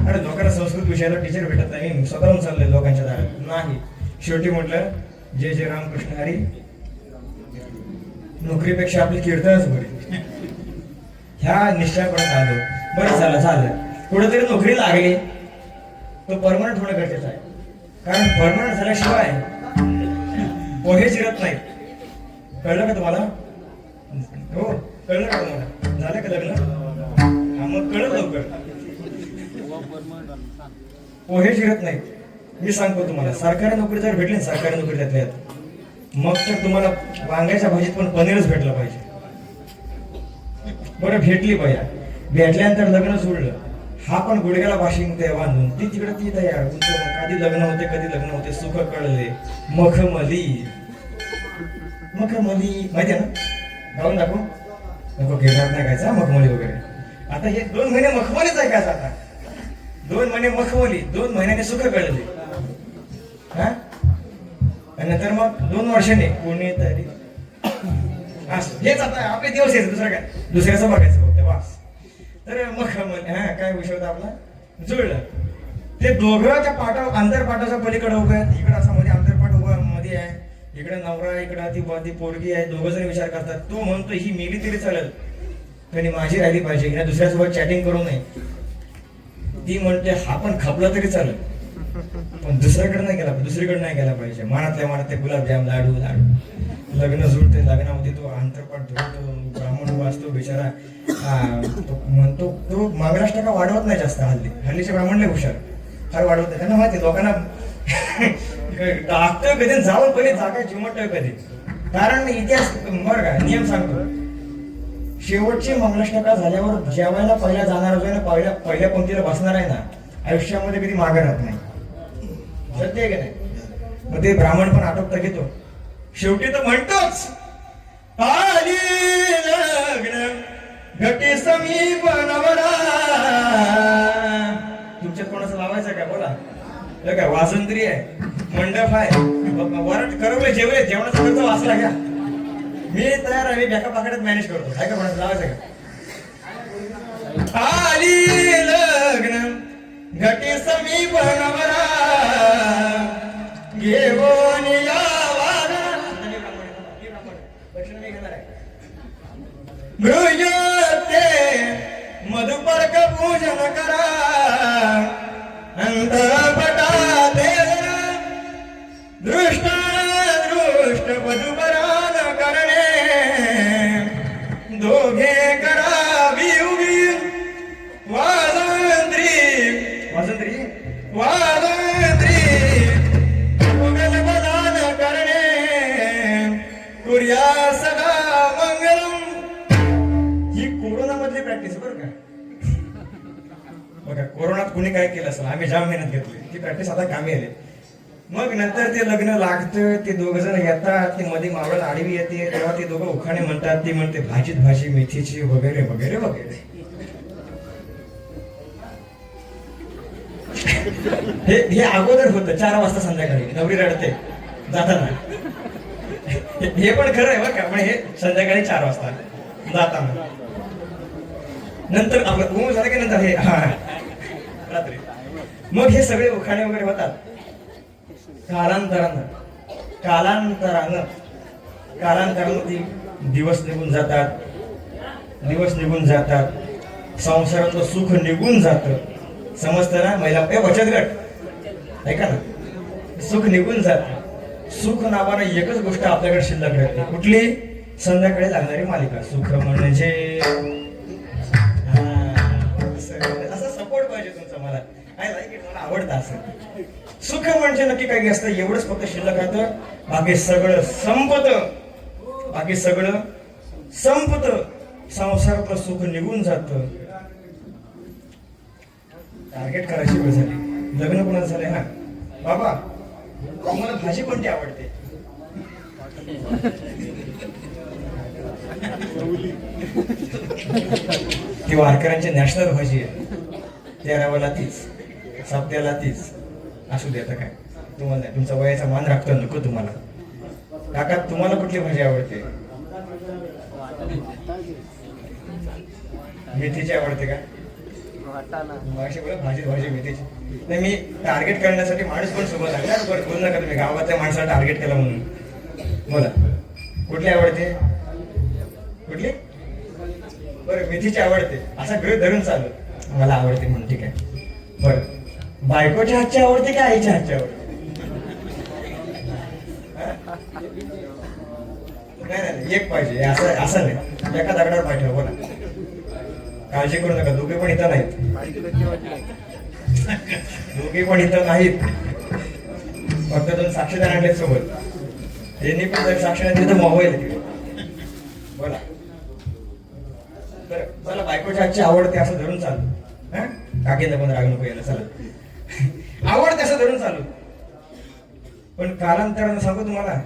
अरे लोकांना संस्कृत विषयाला टीचर भेटत नाही, मी स्वतःहून चाललोय लोकांच्या दारात. नाही, शेवटी म्हटलं जय जय रामकृष्ण हरी, नोकरीपेक्षा आपली कीर्तनच बरी. ह्या निश्चयापर्यंत आलो. बरं झालं कुठेतरी नोकरी लागली तो परमनंट होणं गरजेचं आहे. कारण परमनंट झाल्याशिवाय पोहे चिरत नाहीत. कळलं का तुम्हाला? हो कळलं का तुम्हाला? झालं का लग्न? हा मग कळलं लवकर. पोहे चिरत नाहीत. मी सांगतो तुम्हाला, सरकारी नोकरी जर भेटली, सरकारी नोकरी त्यातल्या मग तर तुम्हाला वांग्याच्या भाजीत पण पनीरच भेटलं पाहिजे. बरं भेटली बया, भेटल्यानंतर लग्न जुळलं. हा पण गुडघ्याला वाशिंग ते बांधून ती तिकडे ती तयार. कधी लग्न होते कधी लग्न होते, सुख कळले. मखमली मखमली माहिती आहे ना? गाऊन दाखव. नको घेणार नाही गायचा मखमली वगैरे. आता हे 2 महिने मखमलीच ऐकायचं. आता 2 महिने मखमली, 2 महिन्याने सुख कळले. हा आणि नंतर मग 2 वर्षांनी कोणीतरी हेच आता आपले दिवस यायचे. दुसरं काय, दुसऱ्याचं बघायचं फक्त वास. तर मखमली हा काय विषय होता आपला? जुळलं. ते दोघं त्या आंतरपाठाच्या पलीकडे उभे आहेत. इकडे असा मध्ये आंतरपाठ उभा मध्ये आहे, इकडे नवरा, इकडे ती पोरगी आहे. दोघं जण विचार करतात. तो म्हणतो ही मेली तरी चालेल, पण माझी राहिली पाहिजे, हिला दुसऱ्यासोबत चॅटिंग करू नये. ती म्हणते हा पण खपला तरी चालेल, पण दुसरीकडे नाही गेला पाहिजे. मनातल्या मनात ते गुलाबजाम लाडू. लग्न जुळते, लग्नामध्ये तो आंतरपाठ धरतो, ब्राह्मण उभा असतो बिचारा. तो म्हणतो तो मंगलाष्टका वाढवत नाही जास्त. हल्लीचे ब्राह्मण लय हुशार, फार वाढवत नाही. त्यांना माहिती लोकांना टाकतोय कधी, जाऊन कधी जागा चिमटतोय कधी. कारण इतिहास बरं का नियम सांगतो, शेवटची मंगलाष्टका झाल्यावर जेवायला पहिला जाणार जो आहे ना, पहिल्या पंक्तीला बसणार आहे ना, आयुष्यामध्ये कधी मागे राहत नाही. सत्य आहे की नाही? मग ते ब्राह्मण पण आटोपता घेतो. शेवटी तर म्हणतोच आली लग्न घटी समीप नवरा. तुमच्यात कोणाचं लावायचं काय? बोला. काय वासंत्री आहे, मंडप आहे, वरट करवले, जेवले, जेवणाचा खर्च वाचला घ्या. मी तयार आहे, मी बॅका पाकड्यात मॅनेज करतो. काय का कोणाचं लावायचं का? आली लग्न घटी समीप नवरा घेऊन गृहते मधुपर्क पूजन करा. अंतपटा दृष्ट मधुपरान करणे. दोघे करावी उभी वाजंत्री उगल बदान करणे. कुर्या सदा मंगलम. ही कोरोना मधली प्रॅक्टिस बरं का. बघा कोरोनात कुणी काय केलं असेल, आम्ही जाम मेहनत घेतली, ती प्रॅक्टिस आता कामी आली. मग नंतर ते लग्न लागतं, ते दोघ जण येतात, ते मध्ये मावळण आडवी येते, तेव्हा ते दोघं उखाणे म्हणतात. ती म्हणते भाजीत भाजी मेथीची वगैरे वगैरे वगैरे. हे अगोदर होतं 4 वाजता संध्याकाळी नवरी रडते जाताना. हे पण खरं आहे बरं का, पण हे संध्याकाळी 4 वाजता जाताना. नंतर आपलं झालं की नंतर हे रात्री. मग हे सगळे उखाणे वगैरे होतात. कालांतरानं दिवस निघून जातात, संसारातलं सुख निघून जातं. समजतं ना? महिला बचत गट ऐका ना, सुख निघून जात. सुख नावानं एकच गोष्ट आपल्याकडे शिल्लक राहते. कुठली? संध्याकाळी लागणारी मालिका. सुख म्हणजे असा सपोर्ट पाहिजे तुमचा मला. आय लाईक इट, मला आवडतं असं. सुख म्हणजे नक्की काही असतं, एवढंच फक्त शिल्लक राहतं. बाकी सगळं संपत. संसारातलं सुख निघून जातं. टार्गेट करायची वेळ झाली. लग्न कोणाचं झालंय ना? बाबा तुम्हाला भाजी कोणती आवडते? ती वारकऱ्यांची नॅशनल भाजी आहे. 13वाला तीच, सप्त्याला तीच. असू दे आता काय. तुम्हाला नाही, तुमचा वयाचा मान राखतो नको तुम्हाला. काका तुम्हाला कुठली भाजी आवडते? मेथीची आवडते का? मागाशी बोला भाजी मेथीची. नाही, मी टार्गेट करण्यासाठी माणूस पण सोबत आहे ना. बरं बोल नका तुम्ही गावातल्या माणसाला टार्गेट केला म्हणून. बोला कुठली आवडते? कुठली? बरं मेथीची आवडते असा गृह धरून चालू मला आवडते म्हणून. ठीक आहे. बरं बायकोच्या हातची आवडते का आईच्या हातची आवडते? नाही एक पाहिजे असं नाही. एका दगडावर पाय ठेवा. बोला काळजी करू नका. दोघे पण इथं नाहीत. दोघे पण इथं नाहीत. फक्त दोन साक्षीदार आणले सोबत. त्यांनी पण जर साक्षीदार तिथं मोबाईल बोला. बरं चला बायकोच्या हातची आवडते असं धरून चालू. हा काकींना पण राग नको यायला. चला आवडते असं धरून चालू. पण कालांतरानं सांगू तुम्हाला,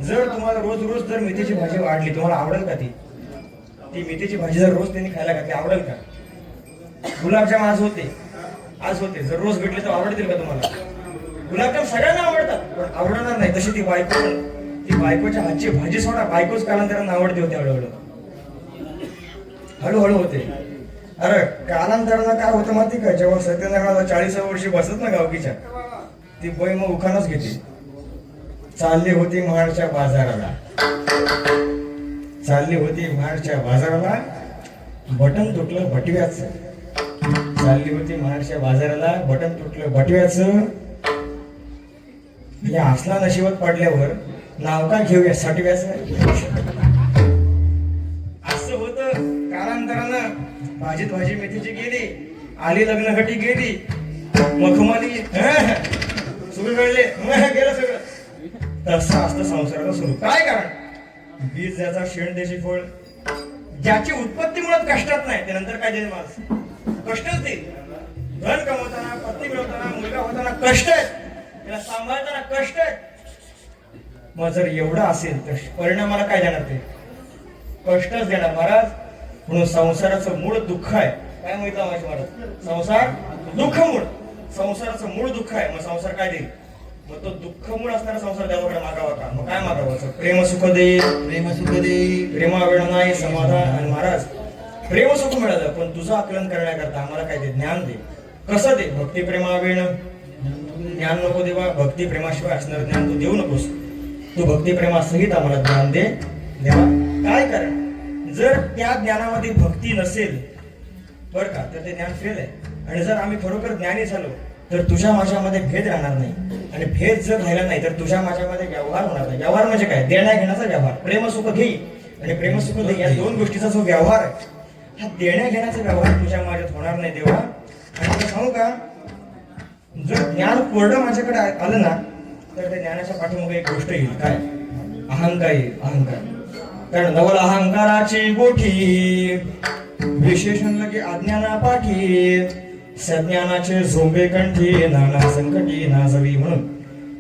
जर तुम्हाला रोज रोज जर मेथीची भाजी वाढली तुम्हाला आवडेल का? ती मेथीची भाजी जर रोज त्यांनी खायला घातली आवडेल का? गुलाबजाम आज होते जर रोज भेटले तर आवडतील का तुम्हाला? गुलाबजाम सगळ्यांना आवडतात पण आवडणार नाही. तशी ती बायकोच्या हातची भाजी सोडा, बायकोच कालांतरानं आवडते होते. हळूहळू होते. अरे कालांतरानं काय होतं माहिती का? जेव्हा सत्यनारायणाला 40व्या वर्षी बसत ना गावकीच्या, ती बाई मग उखाणच घेते. चालली होती महाडच्या बाजाराला बटन तुटलं बटव्याचं. चालली होती महाडच्या बाजाराला बटन तुटलं बटव्याचं. या असला नशिबात पडल्यावर नाव का घेऊया सटव्याचं. असं होतं कालांतरानं. भाजी मेथीची गेली, आली लग्नघटी गेली, मखमली सगळं कळले गेलं सगळं. तसं असतं संसाराला सुरू. काय कारण? बीज ज्याचा शेण त्याची फळ. ज्याची उत्पत्ती मुळात कष्टात नाही ते नंतर काय देईल माणूस? कष्टच देईल. धन कमवताना, पत्नी मिळवताना, मुलगा होताना कष्ट आहेत, त्याला सांभाळताना कष्ट आहेत. मग जर एवढं असेल तर परिणामाला काय देणार? ते कष्टच देणार महाराज. म्हणून संसाराचं मूळ दुःख आहे. काय माहिती महाराज? संसार दुःख मूळ. संसाराचं मूळ दुःख आहे. मग संसार काय देईल? मग तो दुःख मूळ असणारा संसार देवाकडे मागावा का? मग काय मागावं? प्रेम सुख दे. प्रेमावेळ नाही समाधान. आणि महाराज प्रेम सुख मिळालं पण तुझं आकलन करण्याकरता आम्हाला काय दे? ज्ञान दे. कसं दे? भक्ती प्रेमावेळ. ज्ञान नको देवा, भक्ती प्रेमाशिवाय असणार ज्ञान तू देऊ नकोस. तू भक्ती प्रेमासहित आम्हाला ज्ञान दे देवा. काय कारण? जर त्या ज्ञानामध्ये भक्ती नसेल बर का तर ते ज्ञान फेल आहे. आणि जर आम्ही खरोखर ज्ञानी झालो तर तुझ्या माझ्यामध्ये भेद राहणार नाही. आणि भेद जर राहिला नाही तर तुझ्या माझ्यामध्ये व्यवहार होणार नाही. व्यवहार म्हणजे काय? देण्या घेण्याचा व्यवहार. प्रेमसुख घे आणि प्रेमसुख दे या दोन गोष्टीचा जो व्यवहार आहे हा देण्या घेण्याचा व्यवहार तुझ्या माझ्यात होणार नाही देवा. आणि तुला सांगू का, जर ज्ञान कोरडं माझ्याकडे आलं ना तर त्या ज्ञानाच्या पाठीमागे एक गोष्ट येईल. काय? अहंकार येईल. अहंकार. कारण नवल अहंकाराची गोठी विशेषण लगे अज्ञाना पाठी. सज्ञानाचे झोंबे कंठी नाना संकटी नाजवी. म्हणून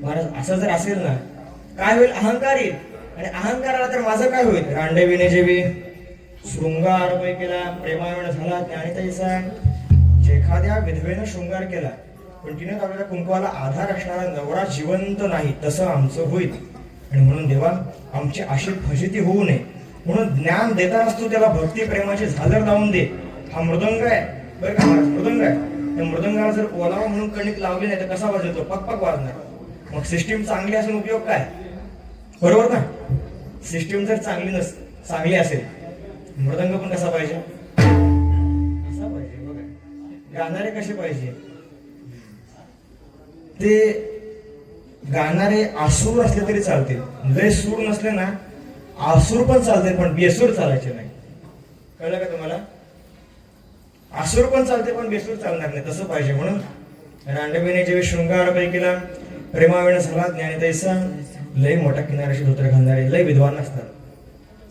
महाराज असं जर असेल ना काय होईल? अहंकार येईल. आणि अहंकाराला तर माझं काय होईल? रांडविने जेवी शृंगार केला प्रेमावेण झाला ज्ञानिताईचा. एखाद्या विधवेनं शृंगार केला पण तिने आपल्याला कुंकवाला आधार असणारा नवरा जिवंत नाही तसं आमचं होईल. आणि म्हणून देवा आमची अशी फजिती होऊ नये म्हणून ज्ञान देतानाच तू त्याला भक्ती प्रेमाची झालर लावून दे. हा मृदंग आहे बरं का महाराज? मृदंग आहे. त्या मृदंगाला जर ओलावा म्हणून कणिक लावली नाही तर कसा वाजवतो? पकपक वाजणार. मग सिस्टीम चांगली असून उपयोग काय? बरोबर ना? सिस्टीम जर चांगली असेल मृदंग पण कसा पाहिजे? कसा पाहिजे बघा. गाणारे कसे पाहिजे? ते गाणारे आसूर असले तरी चालतील. लय सूर नसले ना आसूर पण चालते पण बेसूर चालायचे नाही. कळलं का तुम्हाला? आसूर पण चालते पण बेसूर चालणार नाही तसं पाहिजे. म्हणून रांडवीने जेव्हा शृंगार पैकीला प्रेमावेण झाला ज्ञानिताईचा. लय मोठ्या किनाऱ्याशी धोतर घालणारे लय विद्वान असतात.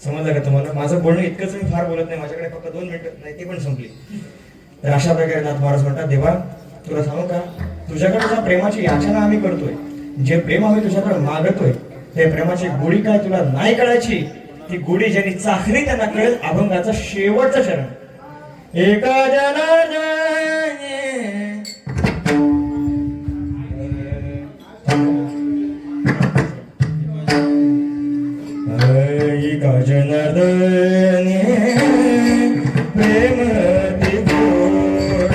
समजलं का तुम्हाला? माझं बोलणं इतकंच मी फार बोलत नाही. माझ्याकडे फक्त 2 मिनिटं नाही ती पण संपली. तर अशा प्रकारे नाथ महाराज म्हणतात देवा तुला सांगू का तुझ्याकडे ज्या प्रेमाची याचना आम्ही करतोय जे प्रेम आम्ही तुझ्याकडे मागतोय ते प्रेमाची गोडी काय तुला नाही कळायची. ती गोडी ज्यांनी चाखली त्यांना कळेल अभंगाचा शेवटचा चरण. एका जनाने ऐका जनार्दने प्रेम अति गोड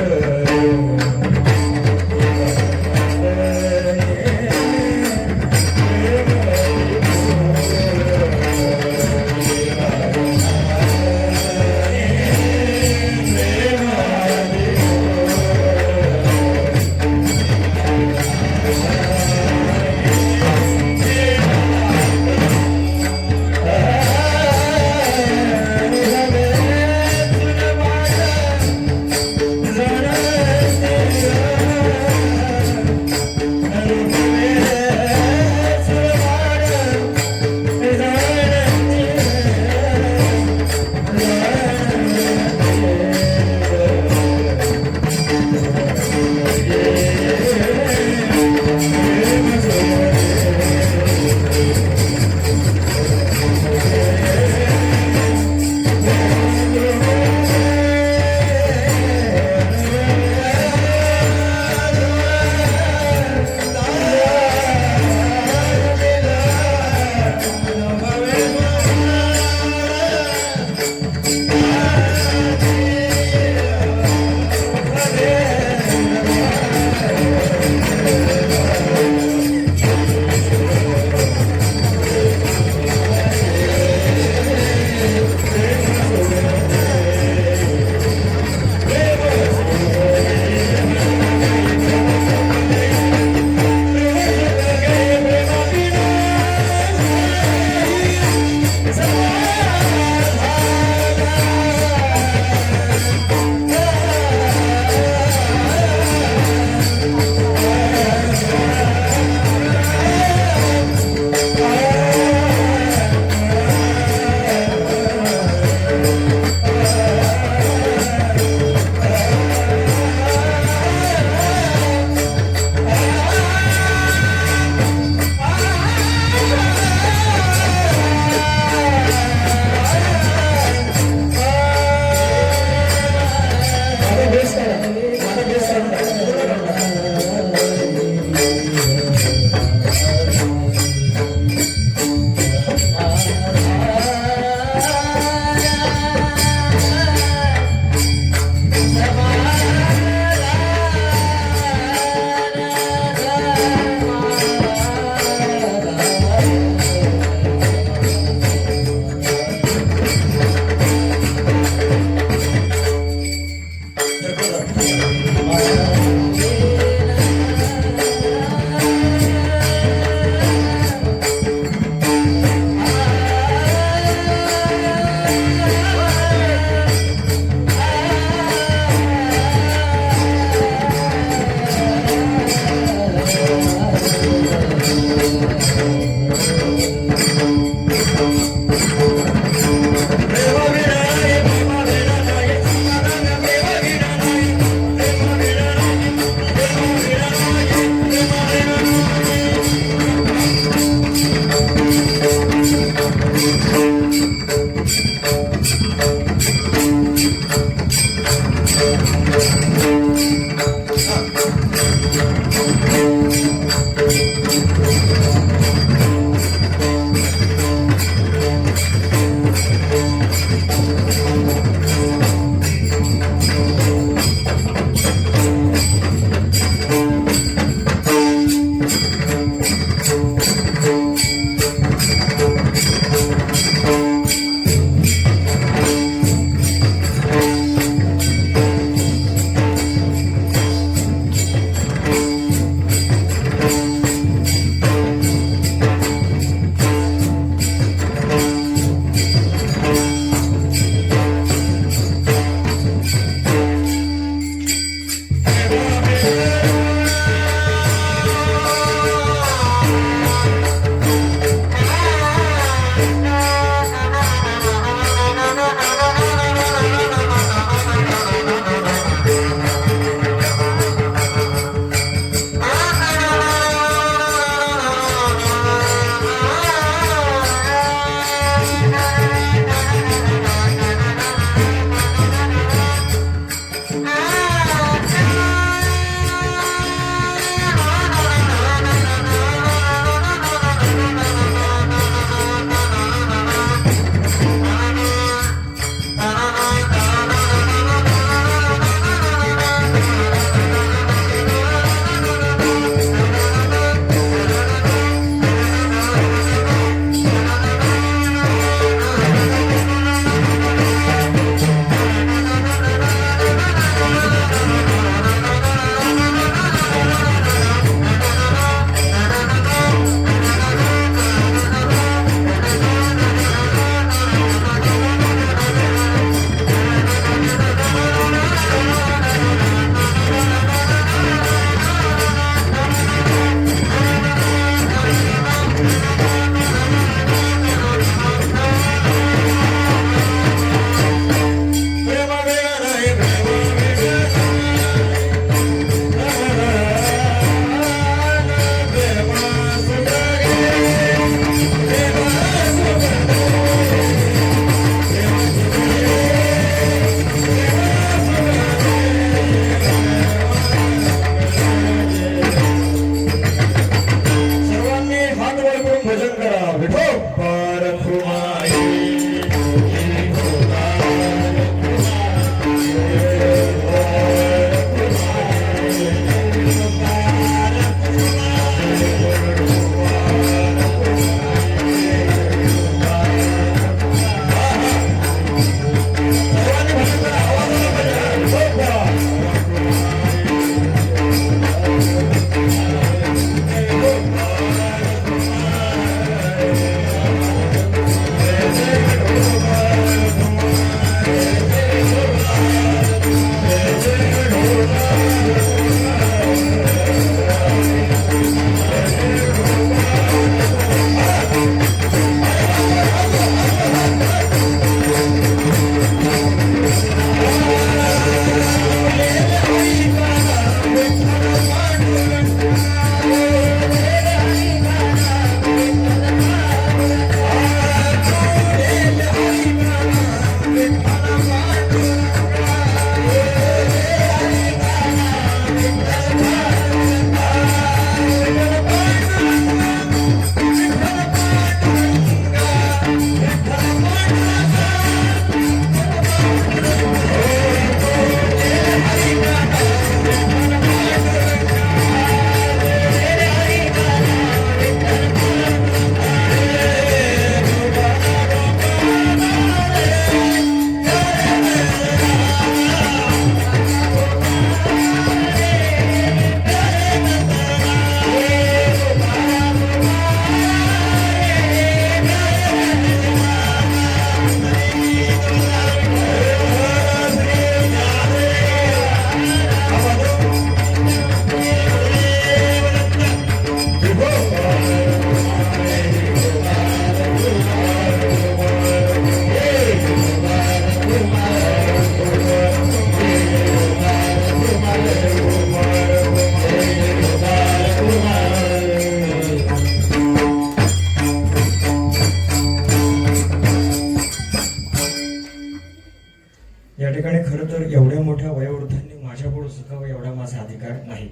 गोड सुखावं एवढा माझा अधिकार नाही.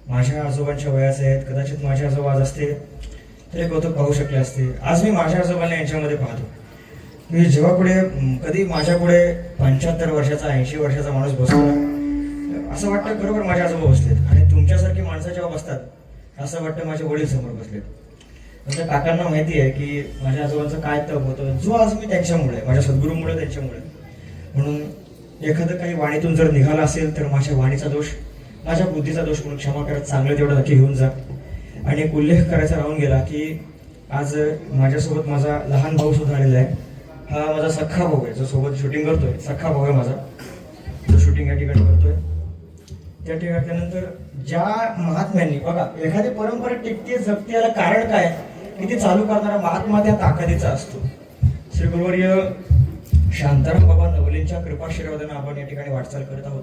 माझ्या आजोबांच्या वयाचे आहेत, कदाचित माझे आजोबा आज असते तरी कौतुक पाहू शकले असते. आज मी माझ्या आजोबांना यांच्यामध्ये पाहतो. मी जेव्हा पुढे कधी माझ्या पुढे 75 वर्षाचा 80 वर्षाचा माणूस बसतो ना, असं वाटतं बरोबर माझे आजोबा बसलेत. आणि तुमच्यासारखी माणसं जेव्हा बसतात असं वाटतं माझे वडील समोर बसलेत. म्हणजे काकांना माहिती आहे की माझ्या आजोबांचं काय तप होतं, जो आज मी त्यांच्यामुळे, माझ्या सद्गुरूमुळे, त्यांच्यामुळे. म्हणून एखादं काही वाणीतून जर निघाला असेल तर माझ्या वाणीचा दोष, माझ्या बुद्धीचा दोष म्हणून क्षमा करत चांगलं तेवढं नक्की घेऊन जा. आणि एक उल्लेख करायचा राहून गेला की आज माझ्यासोबत माझा लहान भाऊ सुद्धा आलेला आहे. हा माझा सख्खा भाऊ आहे, जो सोबत शूटिंग करतोय. सख्खा भाऊ आहे माझा, जो शूटिंग या ठिकाणी करतोय. त्या ठिकाणानंतर ज्या महात्म्यांनी बघा, एखादी परंपरा टिकते जगते याला कारण काय की ते चालू करणारा महात्मा त्या ताकदीचा असतो. श्री गुरुवर्य शांताराम बाबा नवलेंच्या कृपाशीर्वादाने आपण या ठिकाणी वाटचाल करत आहोत.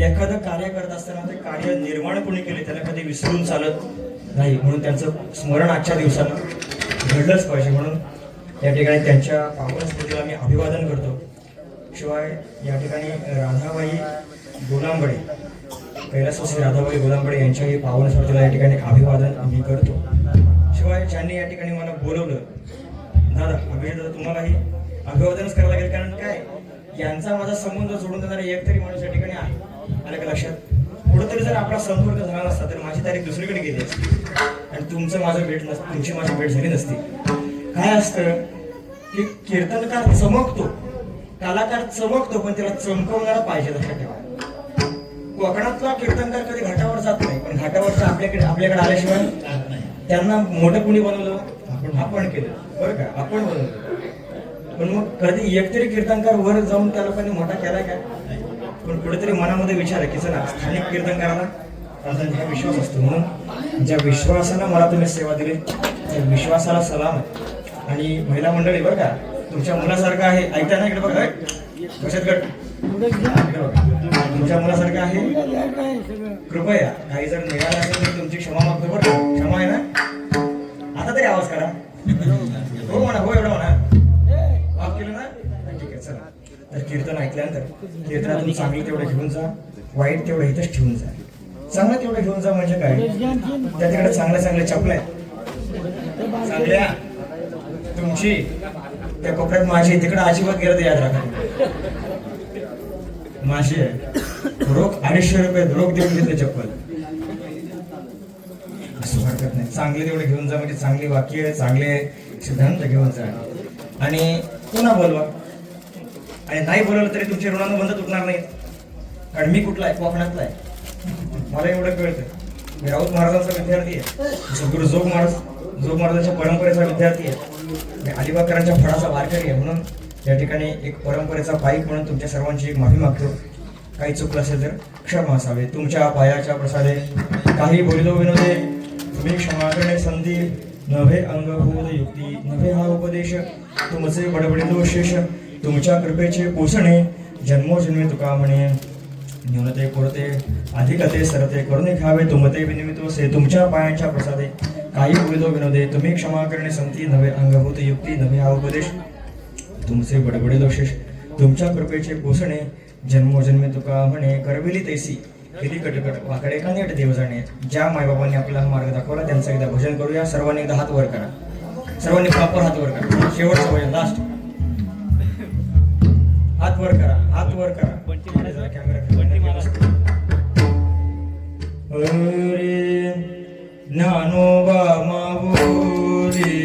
एखादं कार्य करत असताना ते कार्य निर्माण कोणी केले त्याला कधी विसरून चालत नाही. म्हणून त्यांचं स्मरण आजच्या दिवसाला घडलंच पाहिजे. म्हणून या ठिकाणी त्यांच्या पावन स्मृतीला मी अभिवादन करतो. शिवाय या ठिकाणी राधाबाई गोलांबडे, कैलासवासी राधाबाई गोलांबडे यांच्याही पावन स्मृतीला या ठिकाणी अभिवादन मी करतो. शिवाय ज्यांनी या ठिकाणी मला बोलवलं, दादा अभिजित दादा, तुम्हालाही अभिवादनच करावं लागेल. कारण काय, यांचा माझा संबंध जोडून देणारा एक तरी माणूस या ठिकाणी आहे. आलं का लक्षात? कुठंतरी जर आपला संपर्क झाला नसता तर माझी तारीख दुसरीकडे गेली असती आणि तुमचं माझं भेट नसतं, तुमची माझी भेट झाली नसती. काय असतं की कीर्तनकार चमकतो, कलाकार चमकतो, पण त्याला चमकवणारा पाहिजे. लक्षात ठेवा, कोकणातला कीर्तनकार कधी घाटावर जात नाही, पण घाटावरचं आपल्याकडे आल्याशिवाय त्यांना मोठं कुणी बनवलं, आपण केलं बरं का, आपण बनवलं. पण मग कधी एकतरी कीर्तनकार वर जाऊन त्या लोकांनी मोठा केलाय का? पण कुठेतरी मनामध्ये विचार आहे की चला स्थानिक कीर्तनकाराला हा विश्वास असतो. म्हणून ज्या विश्वासानं मला तुम्ही सेवा दिली त्या विश्वासाला सलाम. आणि महिला मंडळी बरं का, तुमच्या मुलासारखं आहे, ऐकता ना इकडे बघा, बचत गट तुमच्या मुलासारखं आहे. कृपया काही जर निघाला असेल तर तुमची क्षमा मागतो बरं. क्षमा आहे ना? आता तरी आवाज करा, हो म्हणा, हो एवढं म्हणा, माफ केलं ना? ठीक आहे, चला. तर कीर्तन ऐकल्यानंतर कीर्तनातून चांगलं तेवढं घेऊन जा, वाईट तेवढं इथंच ठेवून जा. चांगलं तेवढं घेऊन जा म्हणजे काय, त्या तिकडे चांगल्या चपल्या आहेत, चांगल्या तुमची त्या कोपऱ्यात माझी, तिकडे अजिबात गेलं तर याद राखा. माझी आहे रोख 250 रुपये रोख देऊन घेतले चप्पल, असं हरकत नाही. चांगले तेवढे घेऊन जा, म्हणजे चांगली वाक्य, चांगले सिद्धांत घेऊन जा. आणि पुन्हा बोलवा. आणि नाही बोलवलं तरी तुमचे ऋणानुबंध तुटणार नाहीत. कारण मी कुठला आहे, कोकणातला आहे, मला एवढं कळतं. मी राऊत महाराजांचा विद्यार्थी आहे, सद्गुरू जोग महाराजांच्या परंपरेचा विद्यार्थी आहे, मी अलिबागकरांच्या फळाचा वारकरी आहे. म्हणून या ठिकाणी एक परंपरेचा पाईक म्हणून तुमच्या सर्वांची एक माफी मागतो. काही चुकलं असेल तर क्षमा असावे. तुमच्या पायाच्या प्रसादे काही बोलिलो विनोदे तुम्ही क्षमा करणे संधी नव्हे अंगभूत युक्ती नव्हे हा उपदेश तुमचे बडबडिलो शेष तुमच्या कृपेचे पोषणे जन्मोजन्मी तुका म्हणे न्यूनते पुरते अधिकते सरते करुणे खावे तुमते विनिमितो से तुमच्या पायांच्या प्रसादे काही बोलिलो विनोदे तुम्ही क्षमा करणे संती नव्हे अंगभूत युक्ती नव्हे हा उपदेश तुमचे बडबडिलो शेष तुमच्या कृपेचे पोषणे जन्मोजन्मी तुका म्हणे करविली तैसी किती कटकट वाकडे का नीट देव जाणे. ज्या मायबाबांनी आपल्याला मार्ग दाखवला त्यांचा एकदा भजन करूया. सर्वांनी एकदा हात वर करा, सर्वांनी प्रॉपर हात वर करा. शेवटचं भजन लास्ट, हात वर करा, हात वर करा. अरे ज्ञानोबा माऊली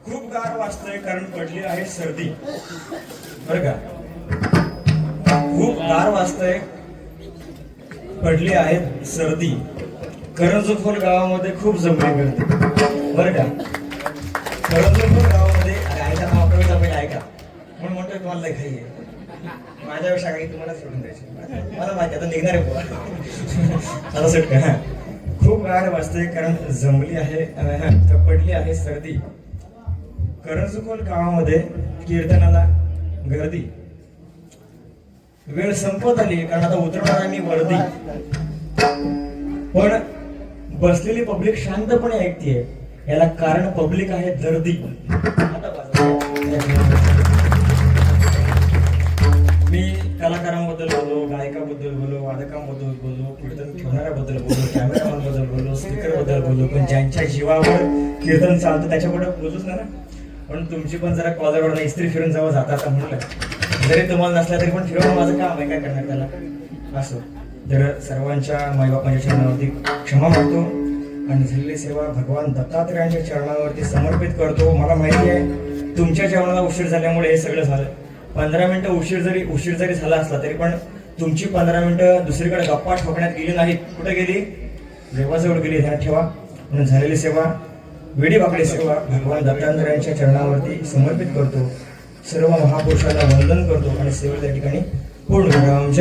खूप गार वाजतंय कारण पडली आहे सर्दी बरं का. खूप गार वाजतंय पडली आहे सर्दी. करंजखोल गावामध्ये खूप जमली गर्दी बरं का. करंजखोल गावामध्ये ऐका ऐका म्हणून म्हणतोय तुम्हाला लय घाई आहे. माझ्यापेक्षा काही तुम्हाला सोडून द्यायची मला माहिती आता निघणार आहे बुवा. आता सुटका हा. खूप गार वाजतंय कारण जमली आहे पडली आहे सर्दी. करंजखोल गावामध्ये कीर्तनाला गर्दी. वेळ संपत आली कारण आता उतरणार आहे मी वर्दी. पण बसलेली पब्लिक शांतपणे ऐकतीये. याला कारण पब्लिक आहे दर्दी. आता मी कलाकारांबद्दल बोललो, गायकाबद्दल बोललो, वादकांबद्दल बोललो, कीर्तन ठेवणाऱ्याबद्दल बोललो, कॅमेरामॅन बद्दल बोललो, स्पीकर बद्दल बोललो. पण ज्यांच्या जीवावर कीर्तन चालतं त्याच्याकडे बोलूच ना. पण तुमची पण जरा कॉलरवर इस्त्री फिरून जावं जाता म्हणलं. जरी तुम्हाला नसल्या तरी पण फिरवणं माझं काम आहे. काय करणार त्याला असं. तर सर्वांच्या मायबापांच्या चरणावरती क्षमा मागतो आणि झालेली सेवा भगवान दत्तात्रयांच्या चरणावरती समर्पित करतो. मला माहिती आहे तुमच्या जेवणाला उशीर झाल्यामुळे हे सगळं झालं. 15 मिनिटं उशीर जरी झाला असला तरी पण तुमची 15 मिनिटं दुसरीकडे गप्पा ठोकण्यात गेली नाहीत. कुठे गेली? देवाजवळ गेली. ध्यानात ठेवा. म्हणून झालेली सेवा वेडी बाकडे सेवा भगवान दत्तात्रयांच्या चरणावरती समर्पित करतो. सर्व महापुरुषांना वंदन करतो आणि सेवा त्या ठिकाणी पूर्ण करा.